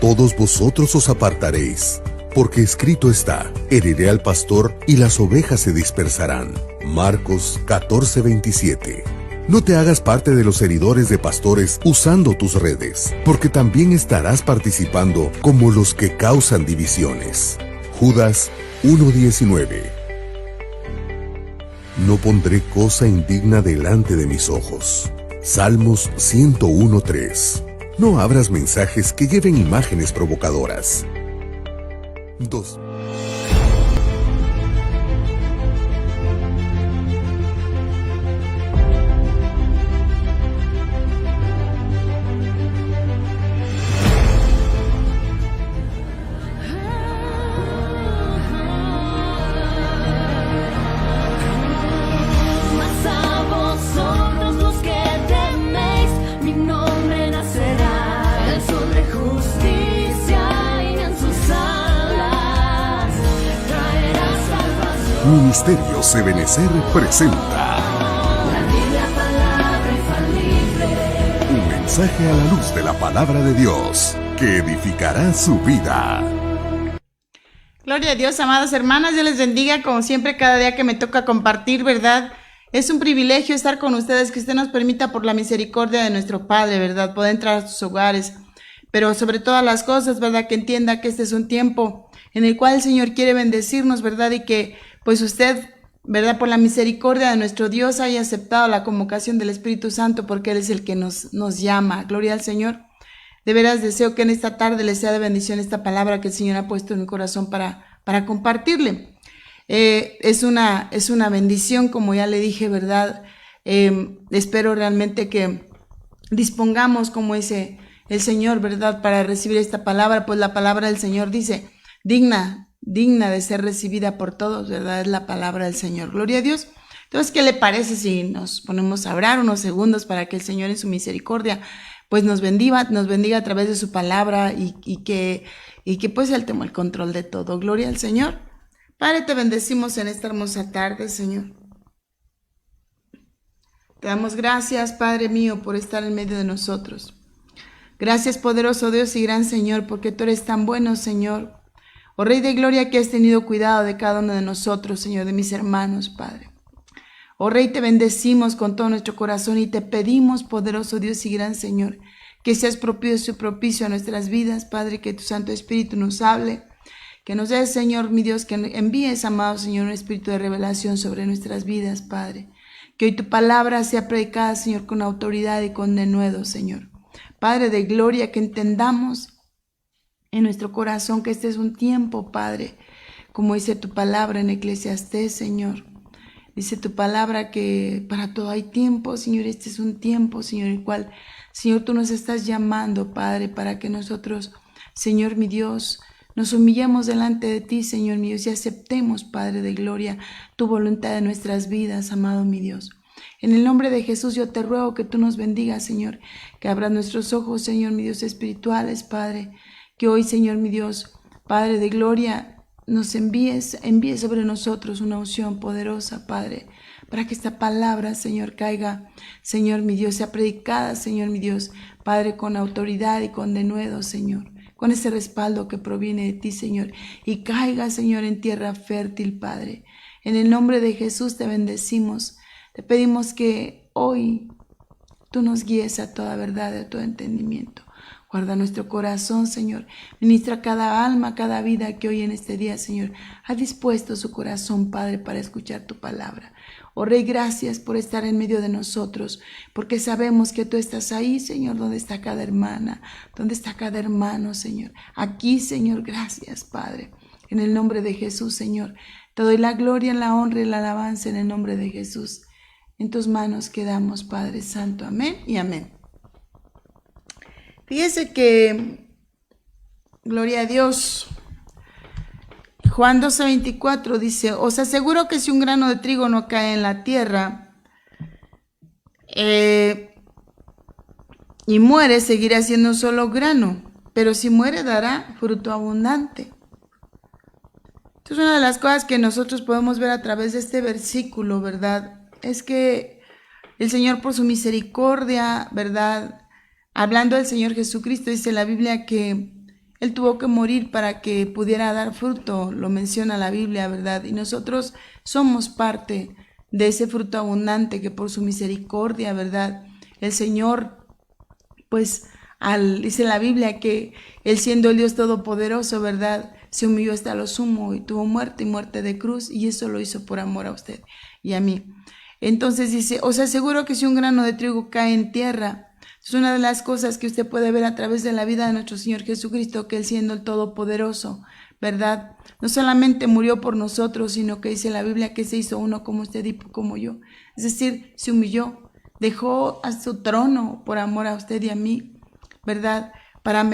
todos vosotros os apartaréis, porque escrito está: heriré al pastor y las ovejas se dispersarán. Marcos 14:27. No te hagas parte de los heridores de pastores usando tus redes, porque también estarás participando como los que causan divisiones. Judas 1:19. No pondré cosa indigna delante de mis ojos. Salmos 101:3. No abras mensajes que lleven imágenes provocadoras. 2. Ministerios Ebenecer presenta un mensaje a la luz de la palabra de Dios que edificará su vida. Gloria a Dios, amadas hermanas, Dios les bendiga como siempre cada día que me toca compartir, ¿verdad? Es un privilegio estar con ustedes, que usted nos permita por la misericordia de nuestro Padre, ¿verdad? Poder entrar a sus hogares, pero sobre todas las cosas, ¿verdad? Que entienda que este es un tiempo en el cual el Señor quiere bendecirnos, ¿verdad? Y que pues usted, ¿verdad? Por la misericordia de nuestro Dios haya aceptado la convocación del Espíritu Santo, porque Él es el que nos llama. Gloria al Señor. De veras deseo que en esta tarde les sea de bendición esta palabra que el Señor ha puesto en mi corazón para compartirle. Es una bendición, como ya le dije, ¿verdad? Espero realmente que dispongamos, como dice el Señor, ¿verdad? Para recibir esta palabra, pues la palabra del Señor dice: digna de ser recibida por todos, ¿verdad? Es la palabra del Señor. Gloria a Dios. Entonces, ¿qué le parece si nos ponemos a orar unos segundos para que el Señor en su misericordia pues nos bendiga a través de su palabra y que pues Él tome el control de todo? Gloria al Señor. Padre, te bendecimos en esta hermosa tarde, Señor. Te damos gracias, Padre mío, por estar en medio de nosotros. Gracias, poderoso Dios y gran Señor, porque tú eres tan bueno, Señor. Oh Rey de Gloria, que has tenido cuidado de cada uno de nosotros, Señor, de mis hermanos, Padre. Oh Rey, te bendecimos con todo nuestro corazón y te pedimos, poderoso Dios y gran Señor, que seas propicio a nuestras vidas, Padre, que tu Santo Espíritu nos hable, que nos des, Señor, mi Dios, que envíes, amado Señor, un espíritu de revelación sobre nuestras vidas, Padre. Que hoy tu palabra sea predicada, Señor, con autoridad y con denuedo, Señor. Padre de Gloria, que entendamos en nuestro corazón que este es un tiempo, Padre, como dice tu palabra en Eclesiastés, Señor. Dice tu palabra que para todo hay tiempo, Señor. Este es un tiempo, Señor, el cual, Señor, tú nos estás llamando, Padre, para que nosotros, Señor, mi Dios, nos humillemos delante de ti, Señor, mi Dios, y aceptemos, Padre de Gloria, tu voluntad en nuestras vidas, amado mi Dios. En el nombre de Jesús yo te ruego que tú nos bendigas, Señor, que abras nuestros ojos, Señor, mi Dios, espirituales, Padre. Que hoy, Señor mi Dios, Padre de Gloria, nos envíe sobre nosotros una unción poderosa, Padre, para que esta palabra, Señor, caiga, Señor mi Dios, sea predicada, Señor mi Dios, Padre, con autoridad y con denuedo, Señor, con ese respaldo que proviene de ti, Señor, y caiga, Señor, en tierra fértil, Padre. En el nombre de Jesús te bendecimos, te pedimos que hoy tú nos guíes a toda verdad, a todo entendimiento. Guarda nuestro corazón, Señor. Ministra cada alma, cada vida que hoy en este día, Señor, ha dispuesto su corazón, Padre, para escuchar tu palabra. Oh Rey, gracias por estar en medio de nosotros, porque sabemos que tú estás ahí, Señor, donde está cada hermana, donde está cada hermano, Señor. Aquí, Señor, gracias, Padre. En el nombre de Jesús, Señor, te doy la gloria, la honra y la alabanza en el nombre de Jesús. En tus manos quedamos, Padre Santo. Amén y amén. Fíjese que, gloria a Dios, Juan 12:24 dice: os aseguro que si un grano de trigo no cae en la tierra y muere, seguirá siendo solo grano, pero si muere dará fruto abundante. Entonces, una de las cosas que nosotros podemos ver a través de este versículo, ¿verdad?, es que el Señor, por su misericordia, ¿verdad?, hablando del Señor Jesucristo, dice la Biblia que Él tuvo que morir para que pudiera dar fruto, lo menciona la Biblia, ¿verdad? Y nosotros somos parte de ese fruto abundante que por su misericordia, ¿verdad? El Señor, pues, dice la Biblia que Él siendo el Dios Todopoderoso, ¿verdad? Se humilló hasta lo sumo y tuvo muerte y muerte de cruz, y eso lo hizo por amor a usted y a mí. Entonces dice, os aseguro que si un grano de trigo cae en tierra, es una de las cosas que usted puede ver a través de la vida de nuestro Señor Jesucristo, que Él siendo el Todopoderoso, ¿verdad? No solamente murió por nosotros, sino que dice la Biblia que se hizo uno como usted y como yo. Es decir, se humilló, dejó a su trono por amor a usted y a mí, ¿verdad? Para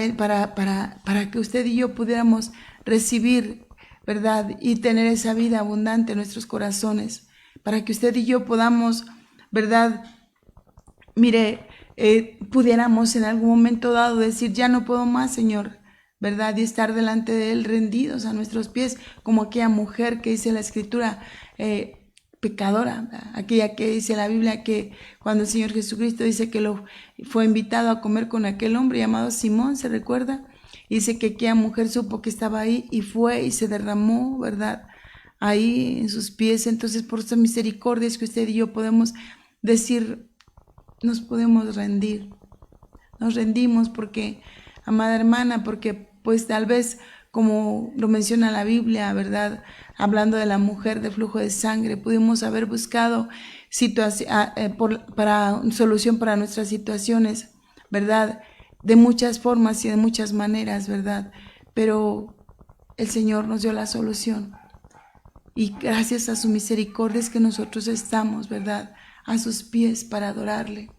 que usted y yo pudiéramos recibir, ¿verdad? Y tener esa vida abundante en nuestros corazones, para que usted y yo podamos, ¿verdad? Mire, pudiéramos en algún momento dado decir, ya no puedo más, Señor, ¿verdad? Y estar delante de Él rendidos a nuestros pies, como aquella mujer que dice la Escritura, pecadora, ¿verdad? Aquella que dice la Biblia que cuando el Señor Jesucristo dice que fue invitado a comer con aquel hombre llamado Simón, ¿se recuerda? Y dice que aquella mujer supo que estaba ahí y fue y se derramó, ¿verdad? Ahí en sus pies. Entonces, por esta misericordia es que usted y yo podemos decir, nos podemos rendir. Nos rendimos porque, amada hermana, porque pues tal vez, como lo menciona la Biblia, ¿verdad? Hablando de la mujer de flujo de sangre, pudimos haber buscado para solución para nuestras situaciones, ¿verdad? De muchas formas y de muchas maneras, ¿verdad? Pero el Señor nos dio la solución. Y gracias a su misericordia es que nosotros estamos, ¿verdad?, a sus pies para adorarle,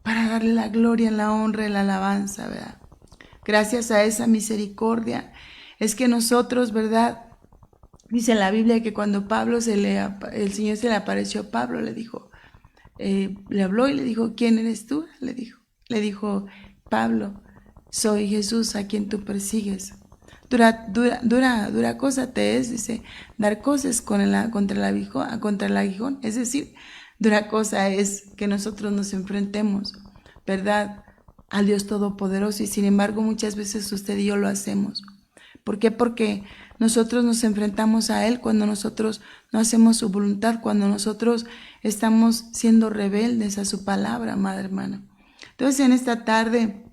para darle la gloria, la honra y la alabanza, ¿verdad? Gracias a esa misericordia es que nosotros, ¿verdad? Dice la Biblia que cuando el Señor se le apareció a Pablo, le dijo, le habló y le dijo, ¿quién eres tú? Le dijo, Pablo, soy Jesús a quien tú persigues. Dura cosa te es, dice, dar cosas contra el aguijón. Es decir, dura cosa es que nosotros nos enfrentemos, ¿verdad?, al Dios Todopoderoso, y sin embargo muchas veces usted y yo lo hacemos. ¿Por qué? Porque nosotros nos enfrentamos a Él cuando nosotros no hacemos su voluntad, cuando nosotros estamos siendo rebeldes a su palabra, amada hermana. Entonces, en esta tarde,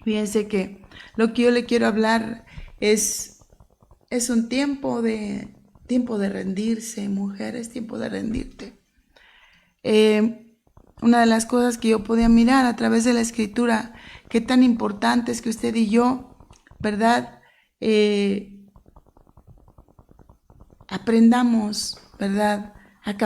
fíjense que lo que yo le quiero hablar es un tiempo de rendirse, mujer, es tiempo de rendirte. Una de las cosas que yo podía mirar a través de la Escritura, qué tan importante es que usted y yo, ¿verdad?, aprendamos, ¿verdad?,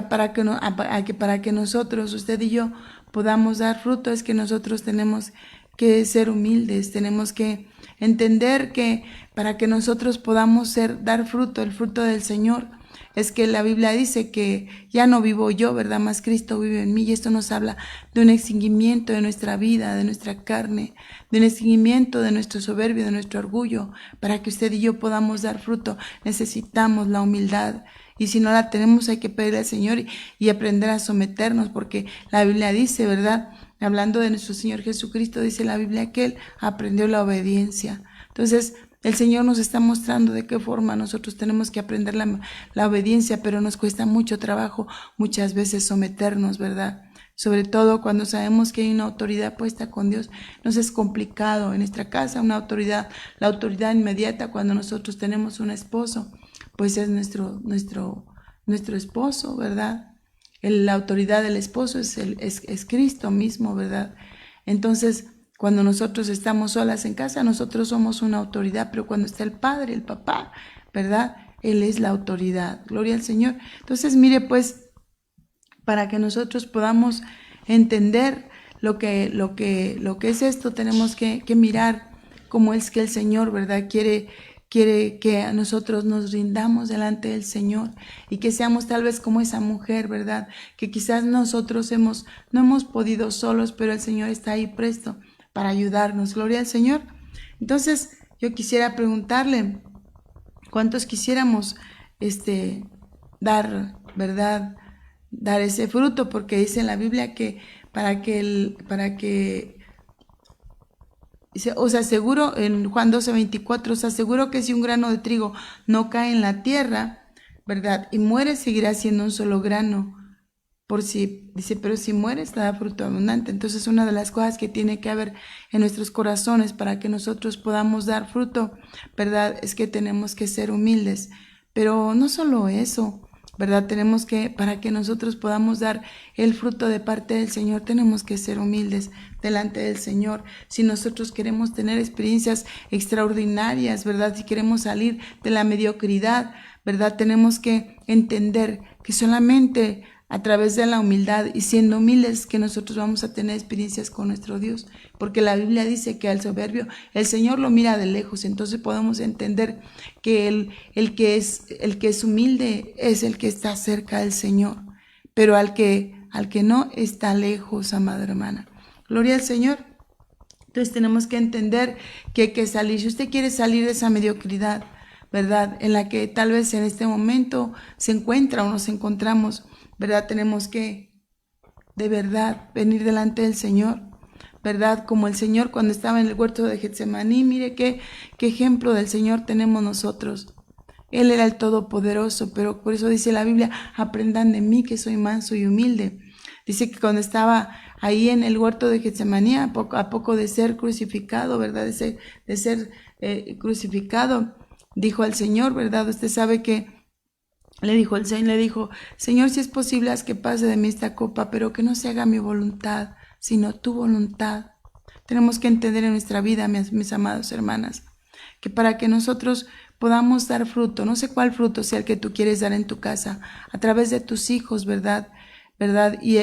para que nosotros, usted y yo, podamos dar fruto, es que nosotros tenemos que ser humildes, tenemos que entender que para que nosotros podamos dar fruto, el fruto del Señor, es que la Biblia dice que ya no vivo yo, ¿verdad?, más Cristo vive en mí, y esto nos habla de un extinguimiento de nuestra vida, de nuestra carne, de un extinguimiento de nuestro soberbio, de nuestro orgullo. Para que usted y yo podamos dar fruto, necesitamos la humildad, y si no la tenemos hay que pedirle al Señor y aprender a someternos, porque la Biblia dice, ¿verdad?, hablando de nuestro Señor Jesucristo, dice la Biblia que Él aprendió la obediencia. Entonces, el Señor nos está mostrando de qué forma nosotros tenemos que aprender la obediencia, pero nos cuesta mucho trabajo muchas veces someternos, ¿verdad? Sobre todo cuando sabemos que hay una autoridad puesta con Dios, nos es complicado. En nuestra casa, la autoridad inmediata cuando nosotros tenemos un esposo, pues es nuestro esposo, ¿verdad? La autoridad del esposo es Cristo mismo, ¿verdad? Entonces, cuando nosotros estamos solas en casa, nosotros somos una autoridad, pero cuando está el Padre, el Papá, ¿verdad?, Él es la autoridad. Gloria al Señor. Entonces, mire, pues, para que nosotros podamos entender lo que es esto, tenemos que mirar cómo es que el Señor, ¿verdad?, quiere que a nosotros nos rindamos delante del Señor y que seamos tal vez como esa mujer, ¿verdad?, que quizás nosotros no hemos podido solos, pero el Señor está ahí presto para ayudarnos. Gloria al Señor. Entonces, yo quisiera preguntarle, ¿cuántos quisiéramos dar, ¿verdad?, dar ese fruto? Porque dice en la Biblia que para que os aseguro, en Juan 12:24, os aseguro que si un grano de trigo no cae en la tierra, ¿verdad? Y muere, seguirá siendo un solo grano. Dice, pero si mueres, da fruto abundante. Entonces, una de las cosas que tiene que haber en nuestros corazones para que nosotros podamos dar fruto, ¿verdad? Es que tenemos que ser humildes. Pero no solo eso, ¿verdad? Para que nosotros podamos dar el fruto de parte del Señor, tenemos que ser humildes delante del Señor. Si nosotros queremos tener experiencias extraordinarias, ¿verdad? Si queremos salir de la mediocridad, ¿verdad? Tenemos que entender que solamente a través de la humildad y siendo humildes que nosotros vamos a tener experiencias con nuestro Dios, porque la Biblia dice que al soberbio el Señor lo mira de lejos. Entonces podemos entender que el que es humilde es el que está cerca del Señor, pero al que no está lejos, amada hermana. Gloria al Señor. Entonces tenemos que entender que hay que salir. Si usted quiere salir de esa mediocridad, ¿verdad?, en la que tal vez en este momento se encuentra o nos encontramos, ¿verdad? Tenemos que, de verdad, venir delante del Señor, ¿verdad? Como el Señor cuando estaba en el huerto de Getsemaní. Mire qué ejemplo del Señor tenemos nosotros. Él era el Todopoderoso, pero por eso dice la Biblia, aprendan de mí que soy manso y humilde. Dice que cuando estaba ahí en el huerto de Getsemaní, a poco de ser crucificado, ¿verdad? De ser crucificado, dijo al Señor, ¿verdad? Usted sabe que le dijo, Señor, si es posible, haz que pase de mí esta copa, pero que no se haga mi voluntad, sino tu voluntad. Tenemos que entender en nuestra vida, mis amados hermanas, que para que nosotros podamos dar fruto, no sé cuál fruto sea el que tú quieres dar en tu casa, a través de tus hijos, ¿verdad? Y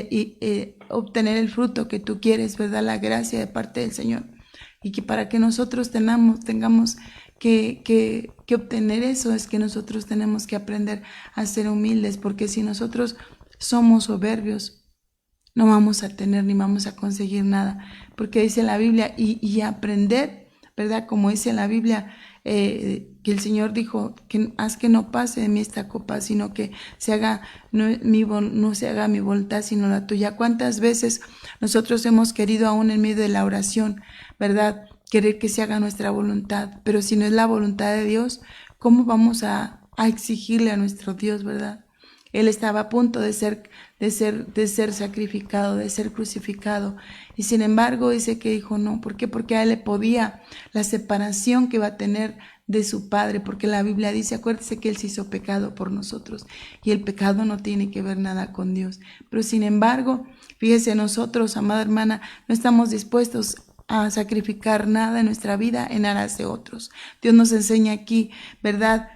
obtener el fruto que tú quieres, ¿verdad? La gracia de parte del Señor. Y que para que nosotros tengamos que obtener eso, es que nosotros tenemos que aprender a ser humildes, porque si nosotros somos soberbios, no vamos a tener ni vamos a conseguir nada, porque dice la Biblia, y aprender, ¿verdad? Como dice la Biblia, que el Señor dijo, que haz que no pase de mí esta copa, sino que no se haga mi voluntad, sino la tuya. ¿Cuántas veces nosotros hemos querido, aún en medio de la oración, ¿verdad?, querer que se haga nuestra voluntad? Pero si no es la voluntad de Dios, ¿cómo vamos a exigirle a nuestro Dios, verdad? Él estaba a punto de ser sacrificado, de ser crucificado. Y sin embargo dice que dijo no. ¿Por qué? Porque a él le podía la separación que va a tener de su Padre. Porque la Biblia dice, acuérdese que él se hizo pecado por nosotros. Y el pecado no tiene que ver nada con Dios. Pero sin embargo, fíjese, nosotros, amada hermana, no estamos dispuestos a sacrificar nada en nuestra vida en aras de otros. Dios nos enseña aquí, ¿verdad?,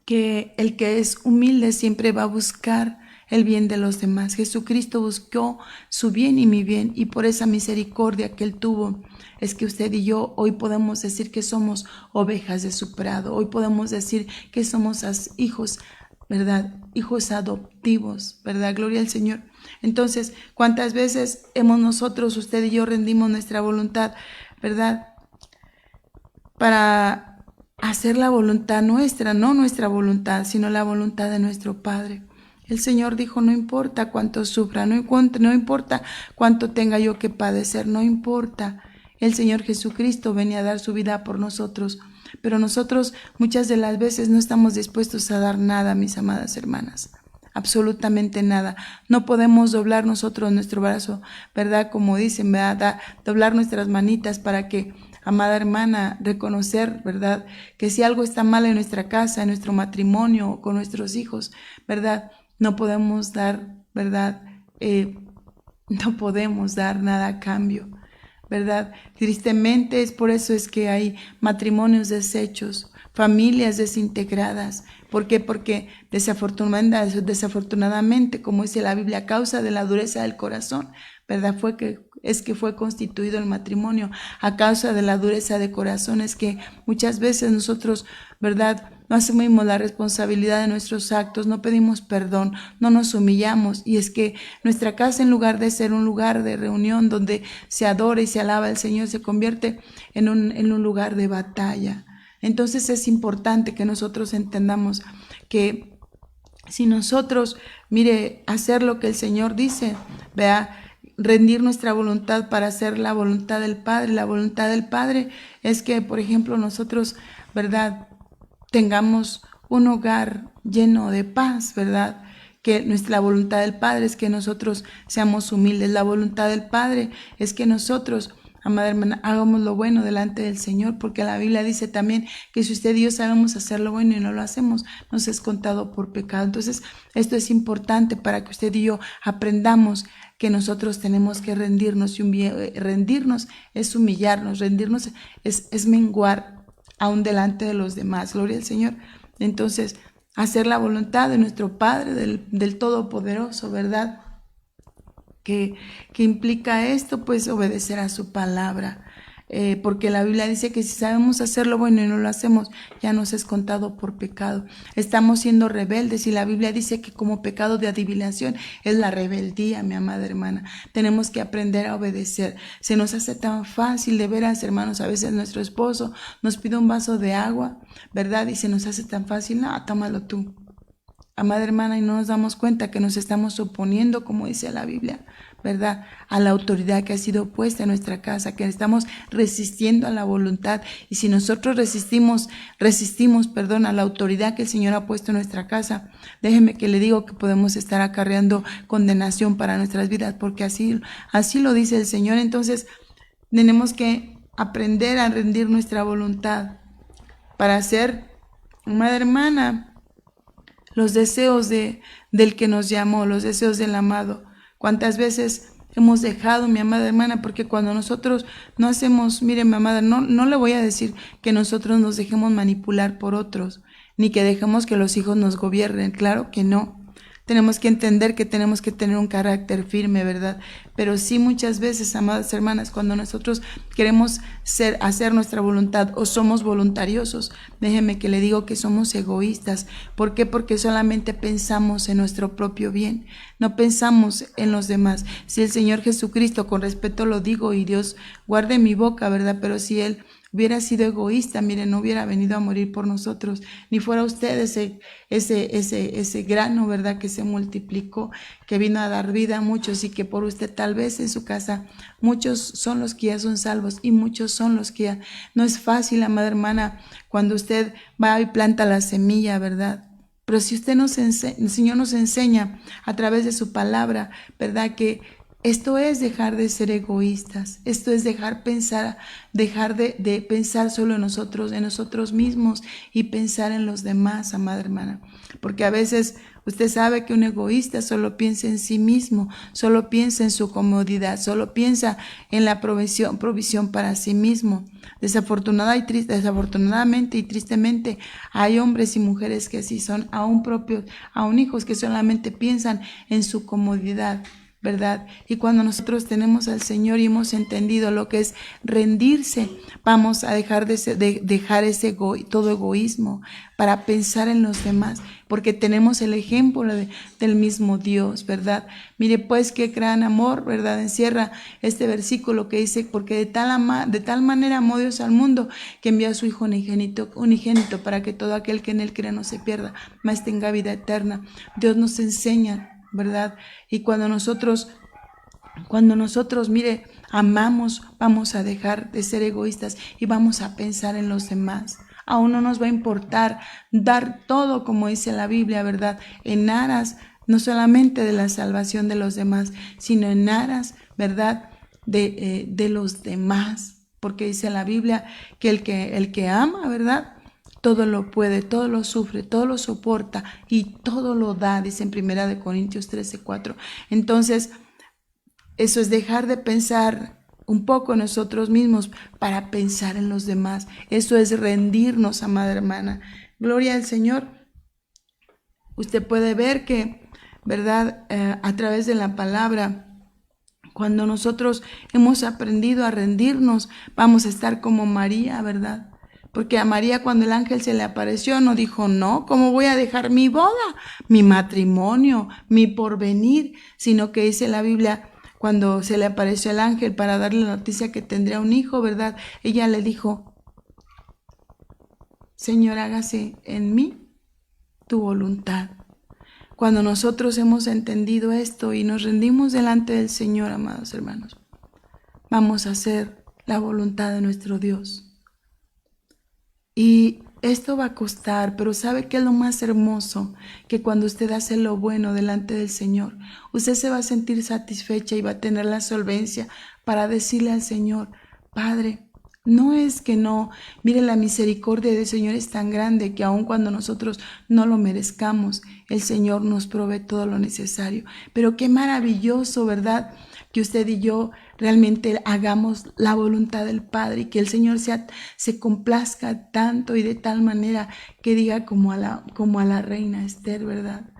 que el que es humilde siempre va a buscar el bien de los demás. Jesucristo buscó su bien y mi bien, y por esa misericordia que él tuvo es que usted y yo hoy podemos decir que somos ovejas de su prado. Hoy podemos decir que somos hijos, ¿verdad?, hijos adoptivos, ¿verdad? Gloria al Señor. Entonces, ¿cuántas veces nosotros, usted y yo, rendimos nuestra voluntad, ¿verdad?, para hacer la voluntad nuestra, no nuestra voluntad, sino la voluntad de nuestro Padre. El Señor dijo, no importa cuánto sufra, no importa cuánto tenga yo que padecer, no importa. El Señor Jesucristo venía a dar su vida por nosotros, pero nosotros muchas de las veces no estamos dispuestos a dar nada, mis amadas hermanas. Absolutamente nada. No podemos doblar nosotros nuestro brazo, ¿verdad? Como dicen, ¿verdad? Doblar nuestras manitas para que, amada hermana, reconocer, ¿verdad?, que si algo está mal en nuestra casa, en nuestro matrimonio, con nuestros hijos, ¿verdad?, no podemos dar, ¿verdad?, no podemos dar nada a cambio, ¿verdad? Tristemente por eso es que hay matrimonios deshechos, familias desintegradas. ¿Por qué? Porque desafortunadamente, como dice la Biblia, a causa de la dureza del corazón, ¿verdad?, fue constituido el matrimonio. A causa de la dureza de corazón es que muchas veces nosotros, ¿verdad?, no asumimos la responsabilidad de nuestros actos, no pedimos perdón, no nos humillamos. Y es que nuestra casa, en lugar de ser un lugar de reunión donde se adora y se alaba al Señor, se convierte en un lugar de batalla. Entonces es importante que nosotros entendamos que si nosotros, hacer lo que el Señor dice, vea, rendir nuestra voluntad para hacer la voluntad del Padre. La voluntad del Padre es que, por ejemplo, nosotros, ¿verdad?, tengamos un hogar lleno de paz, ¿verdad? Que la voluntad del Padre es que nosotros seamos humildes. La voluntad del Padre es que nosotros, amada hermana, hagamos lo bueno delante del Señor, porque la Biblia dice también que si usted y yo sabemos hacer lo bueno y no lo hacemos, nos es contado por pecado. Entonces, esto es importante para que usted y yo aprendamos que nosotros tenemos que rendirnos, y rendirnos es humillarnos, rendirnos es menguar aún delante de los demás. Gloria al Señor. Entonces, hacer la voluntad de nuestro Padre, del Todopoderoso, ¿verdad? ¿Qué implica esto? Pues obedecer a su palabra. Porque la Biblia dice que si sabemos hacer lo bueno y no lo hacemos, ya nos es contado por pecado. Estamos siendo rebeldes y la Biblia dice que como pecado de adivinación es la rebeldía, mi amada hermana. Tenemos que aprender a obedecer. Se nos hace tan fácil, de veras, hermanos, a veces nuestro esposo nos pide un vaso de agua, ¿verdad? Y se nos hace tan fácil, no, tómalo tú, amada hermana, y no nos damos cuenta que nos estamos oponiendo, como dice la Biblia, ¿verdad?, a la autoridad que ha sido puesta en nuestra casa, que estamos resistiendo a la voluntad. Y si nosotros resistimos, a la autoridad que el Señor ha puesto en nuestra casa, déjeme que le digo que podemos estar acarreando condenación para nuestras vidas, porque así lo dice el Señor. Entonces, tenemos que aprender a rendir nuestra voluntad para hacer, amada hermana, los deseos del que nos llamó, los deseos del amado. ¿Cuántas veces hemos dejado, mi amada hermana? Porque cuando nosotros no hacemos, mire, mi amada, no le voy a decir que nosotros nos dejemos manipular por otros, ni que dejemos que los hijos nos gobiernen, claro que no. Tenemos que entender que tenemos que tener un carácter firme, ¿verdad? Pero sí, muchas veces, amadas hermanas, cuando nosotros queremos hacer nuestra voluntad o somos voluntariosos, déjeme que le digo que somos egoístas. ¿Por qué? Porque solamente pensamos en nuestro propio bien, no pensamos en los demás. Si el Señor Jesucristo, con respeto lo digo, y Dios guarde mi boca, ¿verdad? Pero si Él hubiera sido egoísta, miren, no hubiera venido a morir por nosotros, ni fuera usted ese grano, ¿verdad?, que se multiplicó, que vino a dar vida a muchos, y que por usted tal vez en su casa muchos son los que ya son salvos y muchos son los que ya. No es fácil, amada hermana, cuando usted va y planta la semilla, ¿verdad? Pero si usted el Señor nos enseña a través de su palabra, ¿verdad?, que esto es dejar de ser egoístas, esto es dejar de pensar solo en nosotros mismos, y pensar en los demás, amada hermana. Porque a veces usted sabe que un egoísta solo piensa en sí mismo, solo piensa en su comodidad, solo piensa en la provisión para sí mismo. Desafortunadamente y tristemente hay hombres y mujeres que así son, aún hijos que solamente piensan en su comodidad, ¿verdad? Y cuando nosotros tenemos al Señor y hemos entendido lo que es rendirse, vamos a dejar dejar todo egoísmo para pensar en los demás, porque tenemos el ejemplo del mismo Dios, ¿verdad? Mire pues qué gran amor, ¿verdad?, encierra este versículo que dice: porque de tal manera amó Dios al mundo, que envió a su Hijo unigénito para que todo aquel que en él crea no se pierda, mas tenga vida eterna. Dios nos enseña, ¿verdad? Y cuando nosotros, mire, amamos, vamos a dejar de ser egoístas y vamos a pensar en los demás. Aún no nos va a importar dar todo, como dice la Biblia, ¿verdad?, en aras no solamente de la salvación de los demás, sino en aras, ¿verdad?, de los demás. Porque dice la Biblia que el que ama, ¿verdad?, todo lo puede, todo lo sufre, todo lo soporta y todo lo da, dice en 1 Corintios 13:4. Entonces, eso es dejar de pensar un poco en nosotros mismos para pensar en los demás. Eso es rendirnos, amada hermana. Gloria al Señor. Usted puede ver que, ¿verdad?, a través de la palabra, cuando nosotros hemos aprendido a rendirnos, vamos a estar como María, ¿verdad? Porque a María, cuando el ángel se le apareció, no dijo: no, ¿cómo voy a dejar mi boda, mi matrimonio, mi porvenir? Sino que dice la Biblia, cuando se le apareció el ángel para darle la noticia que tendría un hijo, ¿verdad?, ella le dijo: Señor, hágase en mí tu voluntad. Cuando nosotros hemos entendido esto y nos rendimos delante del Señor, amados hermanos, vamos a hacer la voluntad de nuestro Dios. Y esto va a costar, pero ¿sabe qué es lo más hermoso? Que cuando usted hace lo bueno delante del Señor, usted se va a sentir satisfecha y va a tener la solvencia para decirle al Señor: Padre, no es que no, mire, la misericordia del Señor es tan grande que aun cuando nosotros no lo merezcamos, el Señor nos provee todo lo necesario. Pero qué maravilloso, ¿verdad? Que usted y yo realmente hagamos la voluntad del Padre y que el Señor se complazca tanto y de tal manera que diga como a la reina Esther, ¿verdad?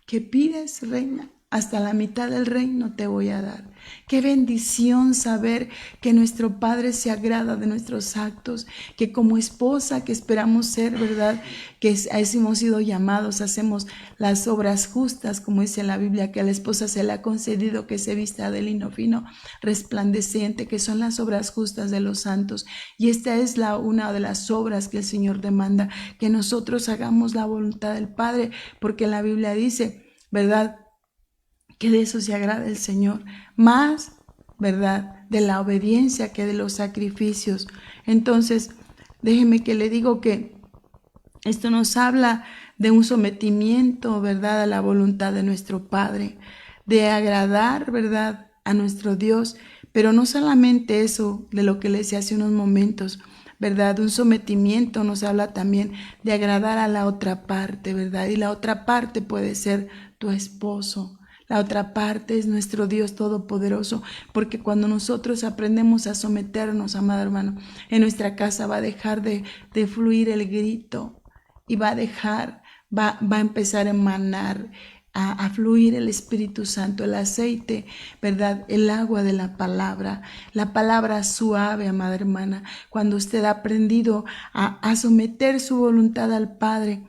¿Qué pides, reina? Hasta la mitad del reino te voy a dar. Qué bendición saber que nuestro Padre se agrada de nuestros actos, que como esposa que esperamos ser, ¿verdad? Que hemos sido llamados, hacemos las obras justas, como dice la Biblia, que a la esposa se le ha concedido que se vista de lino fino, resplandeciente, que son las obras justas de los santos. Y esta es una de las obras que el Señor demanda, que nosotros hagamos la voluntad del Padre, porque la Biblia dice, ¿verdad?, que de eso se agrada el Señor, más, ¿verdad?, de la obediencia que de los sacrificios. Entonces, déjeme que le digo que esto nos habla de un sometimiento, ¿verdad?, a la voluntad de nuestro Padre, de agradar, ¿verdad?, a nuestro Dios, pero no solamente eso, de lo que le decía hace unos momentos, ¿verdad? Un sometimiento nos habla también de agradar a la otra parte, ¿verdad? Y la otra parte puede ser tu esposo. La otra parte es nuestro Dios Todopoderoso, porque cuando nosotros aprendemos a someternos, amado hermano, en nuestra casa va a dejar de fluir el grito y va a empezar a emanar, a fluir el Espíritu Santo, el aceite, ¿verdad? El agua de la palabra suave, amada hermana. Cuando usted ha aprendido a someter su voluntad al Padre,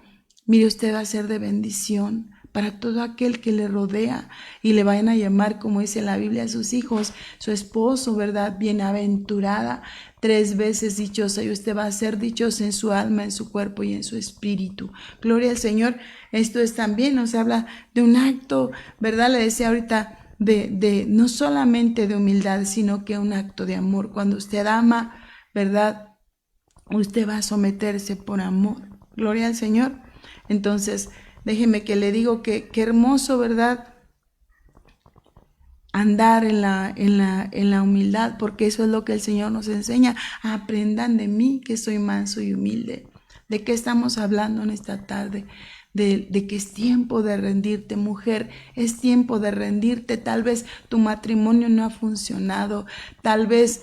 mire, usted va a ser de bendición para todo aquel que le rodea y le vayan a llamar, como dice la Biblia, a sus hijos, su esposo, ¿verdad? Bienaventurada, 3 veces dichosa, y usted va a ser dichosa en su alma, en su cuerpo y en su espíritu. Gloria al Señor. Esto es también, nos habla de un acto, ¿verdad? Le decía ahorita, de no solamente de humildad, sino que un acto de amor. Cuando usted ama, ¿verdad?, usted va a someterse por amor. Gloria al Señor. Entonces, déjeme que le digo que qué hermoso, ¿verdad?, andar en la humildad, porque eso es lo que el Señor nos enseña. Aprendan de mí, que soy manso y humilde. ¿De qué estamos hablando en esta tarde? De que es tiempo de rendirte, mujer, es tiempo de rendirte. Tal vez tu matrimonio no ha funcionado, tal vez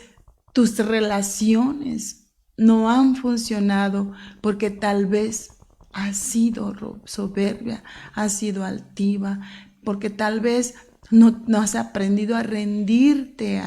tus relaciones no han funcionado, porque tal vez has sido soberbia, has sido altiva, porque tal vez no has aprendido a rendirte,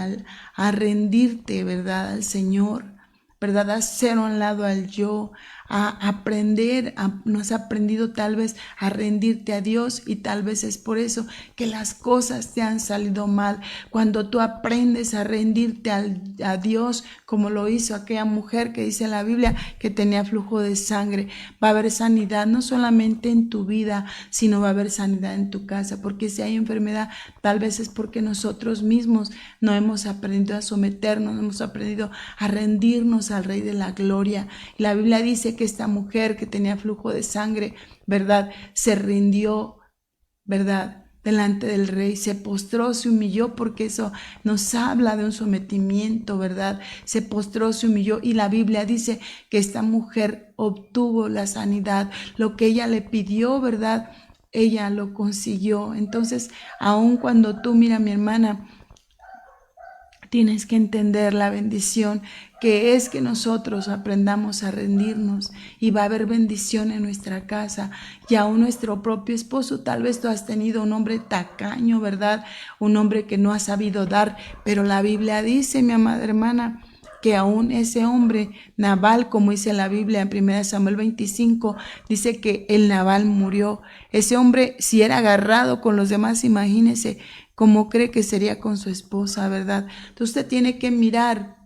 ¿verdad?, al Señor, ¿verdad?, a hacer a un lado al yo, a aprender, no has aprendido tal vez a rendirte a Dios, y tal vez es por eso que las cosas te han salido mal. Cuando tú aprendes a rendirte a Dios, como lo hizo aquella mujer que dice en la Biblia que tenía flujo de sangre, va a haber sanidad no solamente en tu vida, sino va a haber sanidad en tu casa, porque si hay enfermedad, tal vez es porque nosotros mismos no hemos aprendido a someternos, no hemos aprendido a rendirnos al Rey de la Gloria. La Biblia dice que esta mujer que tenía flujo de sangre, ¿verdad?, se rindió, ¿verdad?, delante del Rey, se postró, se humilló, porque eso nos habla de un sometimiento, ¿verdad? Se postró, se humilló, y la Biblia dice que esta mujer obtuvo la sanidad, lo que ella le pidió, ¿verdad?, ella lo consiguió. Entonces, aun cuando tú, mira, mi hermana, tienes que entender la bendición que es que nosotros aprendamos a rendirnos, y va a haber bendición en nuestra casa. Y aún nuestro propio esposo, tal vez tú has tenido un hombre tacaño, ¿verdad?, un hombre que no ha sabido dar, pero la Biblia dice, mi amada hermana, que aún ese hombre, Nabal, como dice la Biblia en 1 Samuel 25, dice que el Nabal murió. Ese hombre, si era agarrado con los demás, imagínese cómo cree que sería con su esposa, ¿verdad? Entonces usted tiene que mirar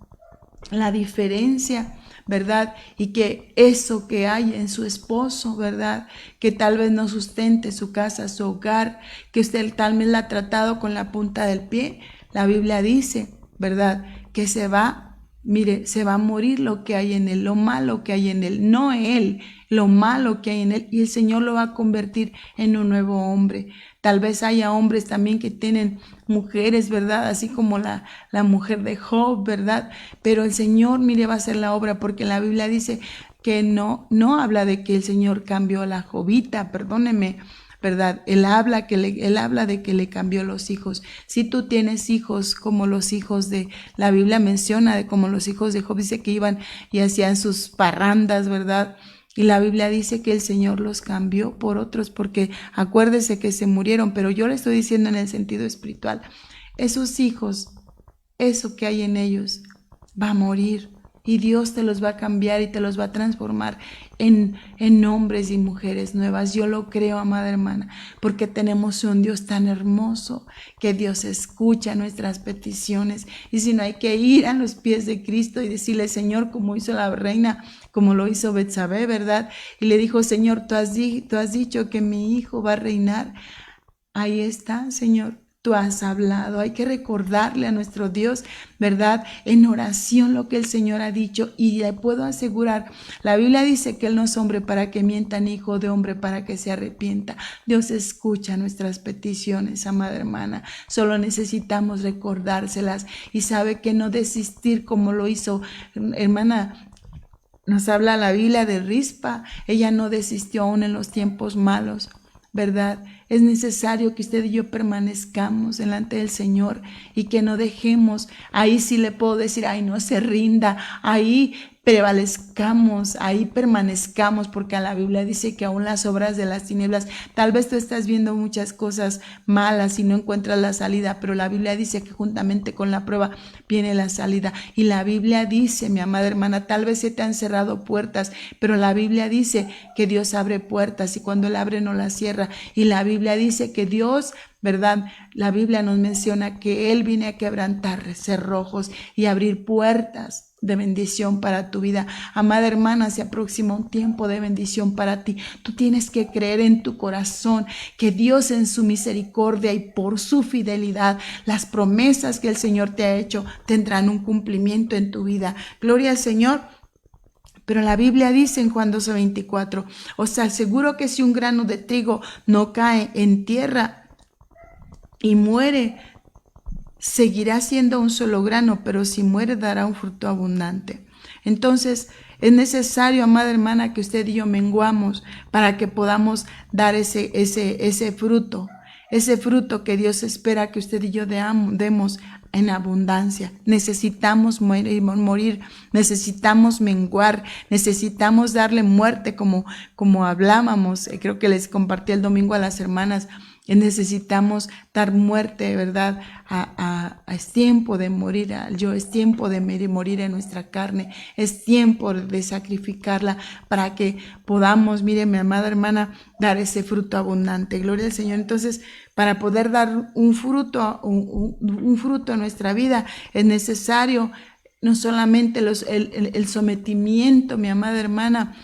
la diferencia, ¿verdad? Y que eso que hay en su esposo, ¿verdad? Que tal vez no sustente su casa, su hogar, que usted tal vez la ha tratado con la punta del pie. La Biblia dice, ¿verdad? Que se va, mire, se va a morir lo que hay en él, lo malo que hay en él, no él, lo malo que hay en él, y el Señor lo va a convertir en un nuevo hombre. Tal vez haya hombres también que tienen mujeres, ¿verdad? Así como la mujer de Job, ¿verdad? Pero el Señor, mire, va a hacer la obra, porque la Biblia dice que no habla de que el Señor cambió a la Jobita, perdóneme, ¿verdad? Él habla de que le cambió los hijos. Si tú tienes hijos como los hijos de, la Biblia menciona de como los hijos de Job, dice que iban y hacían sus parrandas, ¿verdad? Y la Biblia dice que el Señor los cambió por otros, porque acuérdese que se murieron, pero yo le estoy diciendo en el sentido espiritual, esos hijos, eso que hay en ellos, va a morir. Y Dios te los va a cambiar y te los va a transformar en hombres y mujeres nuevas. Yo lo creo, amada hermana, porque tenemos un Dios tan hermoso, que Dios escucha nuestras peticiones. Y si no, hay que ir a los pies de Cristo y decirle, Señor, como hizo la reina, como lo hizo Betsabé, ¿verdad? Y le dijo, Señor, tú has dicho que mi hijo va a reinar. Ahí está, Señor. Tú has hablado, hay que recordarle a nuestro Dios, ¿verdad? En oración lo que el Señor ha dicho, y le puedo asegurar, la Biblia dice que Él no es hombre para que mienta, ni hijo de hombre para que se arrepienta. Dios escucha nuestras peticiones, amada hermana, solo necesitamos recordárselas y sabe que no desistir como lo hizo, hermana. Nos habla la Biblia de Rispa, ella no desistió aún en los tiempos malos, ¿verdad? Es necesario que usted y yo permanezcamos delante del Señor y que no dejemos, ahí sí le puedo decir, ay, no se rinda, ahí prevalezcamos, ahí permanezcamos, porque la Biblia dice que aún las obras de las tinieblas, tal vez tú estás viendo muchas cosas malas y no encuentras la salida, pero la Biblia dice que juntamente con la prueba viene la salida. Y la Biblia dice, mi amada hermana, tal vez se te han cerrado puertas, pero la Biblia dice que Dios abre puertas y cuando Él abre no las cierra. Y la Biblia dice que Dios, ¿verdad? La Biblia nos menciona que Él viene a quebrantar cerrojos y abrir puertas de bendición para tu vida. Amada hermana, se aproxima un tiempo de bendición para ti. Tú tienes que creer en tu corazón que Dios en su misericordia y por su fidelidad, las promesas que el Señor te ha hecho tendrán un cumplimiento en tu vida. Gloria al Señor. Pero la Biblia dice en Juan 12:24, os aseguro que si un grano de trigo no cae en tierra y muere, seguirá siendo un solo grano, pero si muere dará un fruto abundante. Entonces es necesario, amada hermana, que usted y yo menguamos para que podamos dar ese fruto que Dios espera que usted y yo demos en abundancia. Necesitamos morir, necesitamos menguar, necesitamos darle muerte como hablábamos, creo que les compartí el domingo a las hermanas. Necesitamos dar muerte, ¿verdad? Es tiempo de morir al yo, es tiempo de morir en nuestra carne, es tiempo de sacrificarla para que podamos, mire, mi amada hermana, dar ese fruto abundante. Gloria al Señor. Entonces, para poder dar un fruto en nuestra vida, es necesario no solamente el sometimiento, mi amada hermana,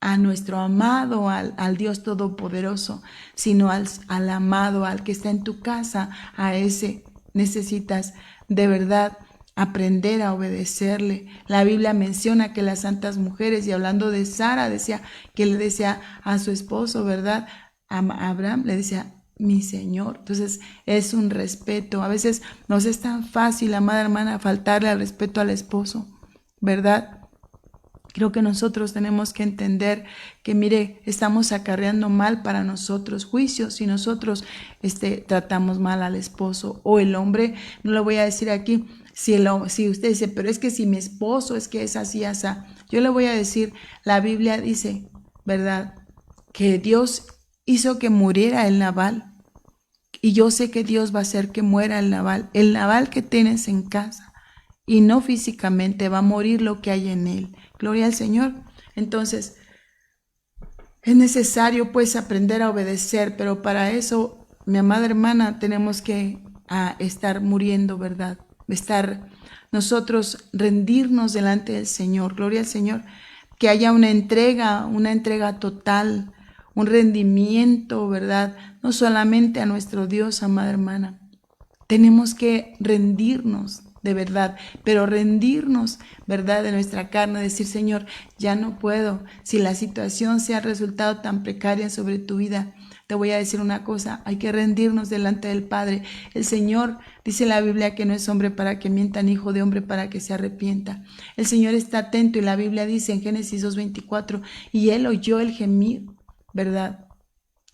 a nuestro amado, al Dios Todopoderoso, sino al amado, al que está en tu casa, a ese necesitas de verdad aprender a obedecerle. La Biblia menciona que las santas mujeres, y hablando de Sara, decía que le decía a su esposo, ¿verdad? A Abraham le decía, mi Señor. Entonces es un respeto. A veces nos es tan fácil, amada hermana, faltarle al respeto al esposo, ¿verdad? Creo que nosotros tenemos que entender que, mire, estamos acarreando mal para nosotros juicios si nosotros tratamos mal al esposo o el hombre. No lo voy a decir aquí, si usted dice, pero es que si mi esposo es que es así, así. Yo le voy a decir, la Biblia dice, ¿verdad?, que Dios hizo que muriera el Nabal. Y yo sé que Dios va a hacer que muera el Nabal que tienes en casa. Y no físicamente, va a morir lo que hay en él. Gloria al Señor. Entonces, es necesario pues aprender a obedecer, pero para eso, mi amada hermana, tenemos que estar muriendo, ¿verdad? nosotros rendirnos delante del Señor. Gloria al Señor. Que haya una entrega total, un rendimiento, ¿verdad? No solamente a nuestro Dios, amada hermana. Tenemos que rendirnos de verdad, pero rendirnos, ¿verdad? De nuestra carne, decir, Señor, ya no puedo. Si la situación se ha resultado tan precaria sobre tu vida, te voy a decir una cosa, hay que rendirnos delante del Padre. El Señor, dice la Biblia, que no es hombre para que mienta, ni hijo de hombre para que se arrepienta. El Señor está atento y la Biblia dice en Génesis 2:24, y Él oyó el gemir, ¿verdad?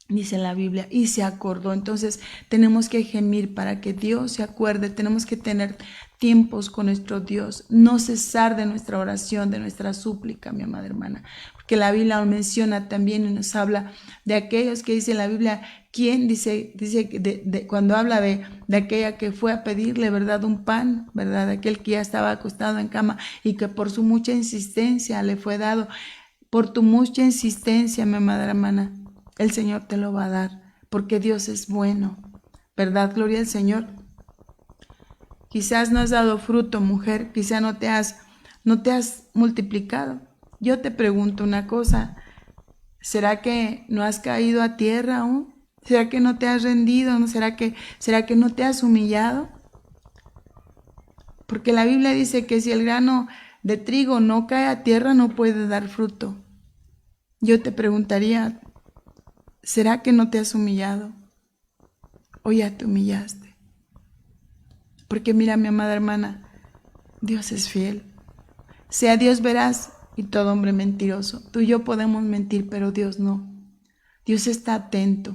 Dice la Biblia, y se acordó. Entonces tenemos que gemir para que Dios se acuerde. Tenemos que tener tiempos con nuestro Dios, no cesar de nuestra oración, de nuestra súplica, mi amada hermana, porque la Biblia lo menciona también y nos habla de aquellos que dice la Biblia, ¿quién dice cuando habla de aquella que fue a pedirle, verdad, un pan, verdad, aquel que ya estaba acostado en cama y que por su mucha insistencia le fue dado? Por tu mucha insistencia, mi amada hermana, el Señor te lo va a dar, porque Dios es bueno, ¿verdad? Gloria al Señor. Quizás no has dado fruto, mujer, quizás no te has multiplicado. Yo te pregunto una cosa, ¿será que no has caído a tierra aún? ¿Será que no te has rendido? ¿Será que no te has humillado? Porque la Biblia dice que si el grano de trigo no cae a tierra, no puede dar fruto. Yo te preguntaría, ¿será que no te has humillado? ¿O ya te humillaste? Porque mira, mi amada hermana, Dios es fiel. Sea Dios veraz y todo hombre mentiroso. Tú y yo podemos mentir, pero Dios no. Dios está atento.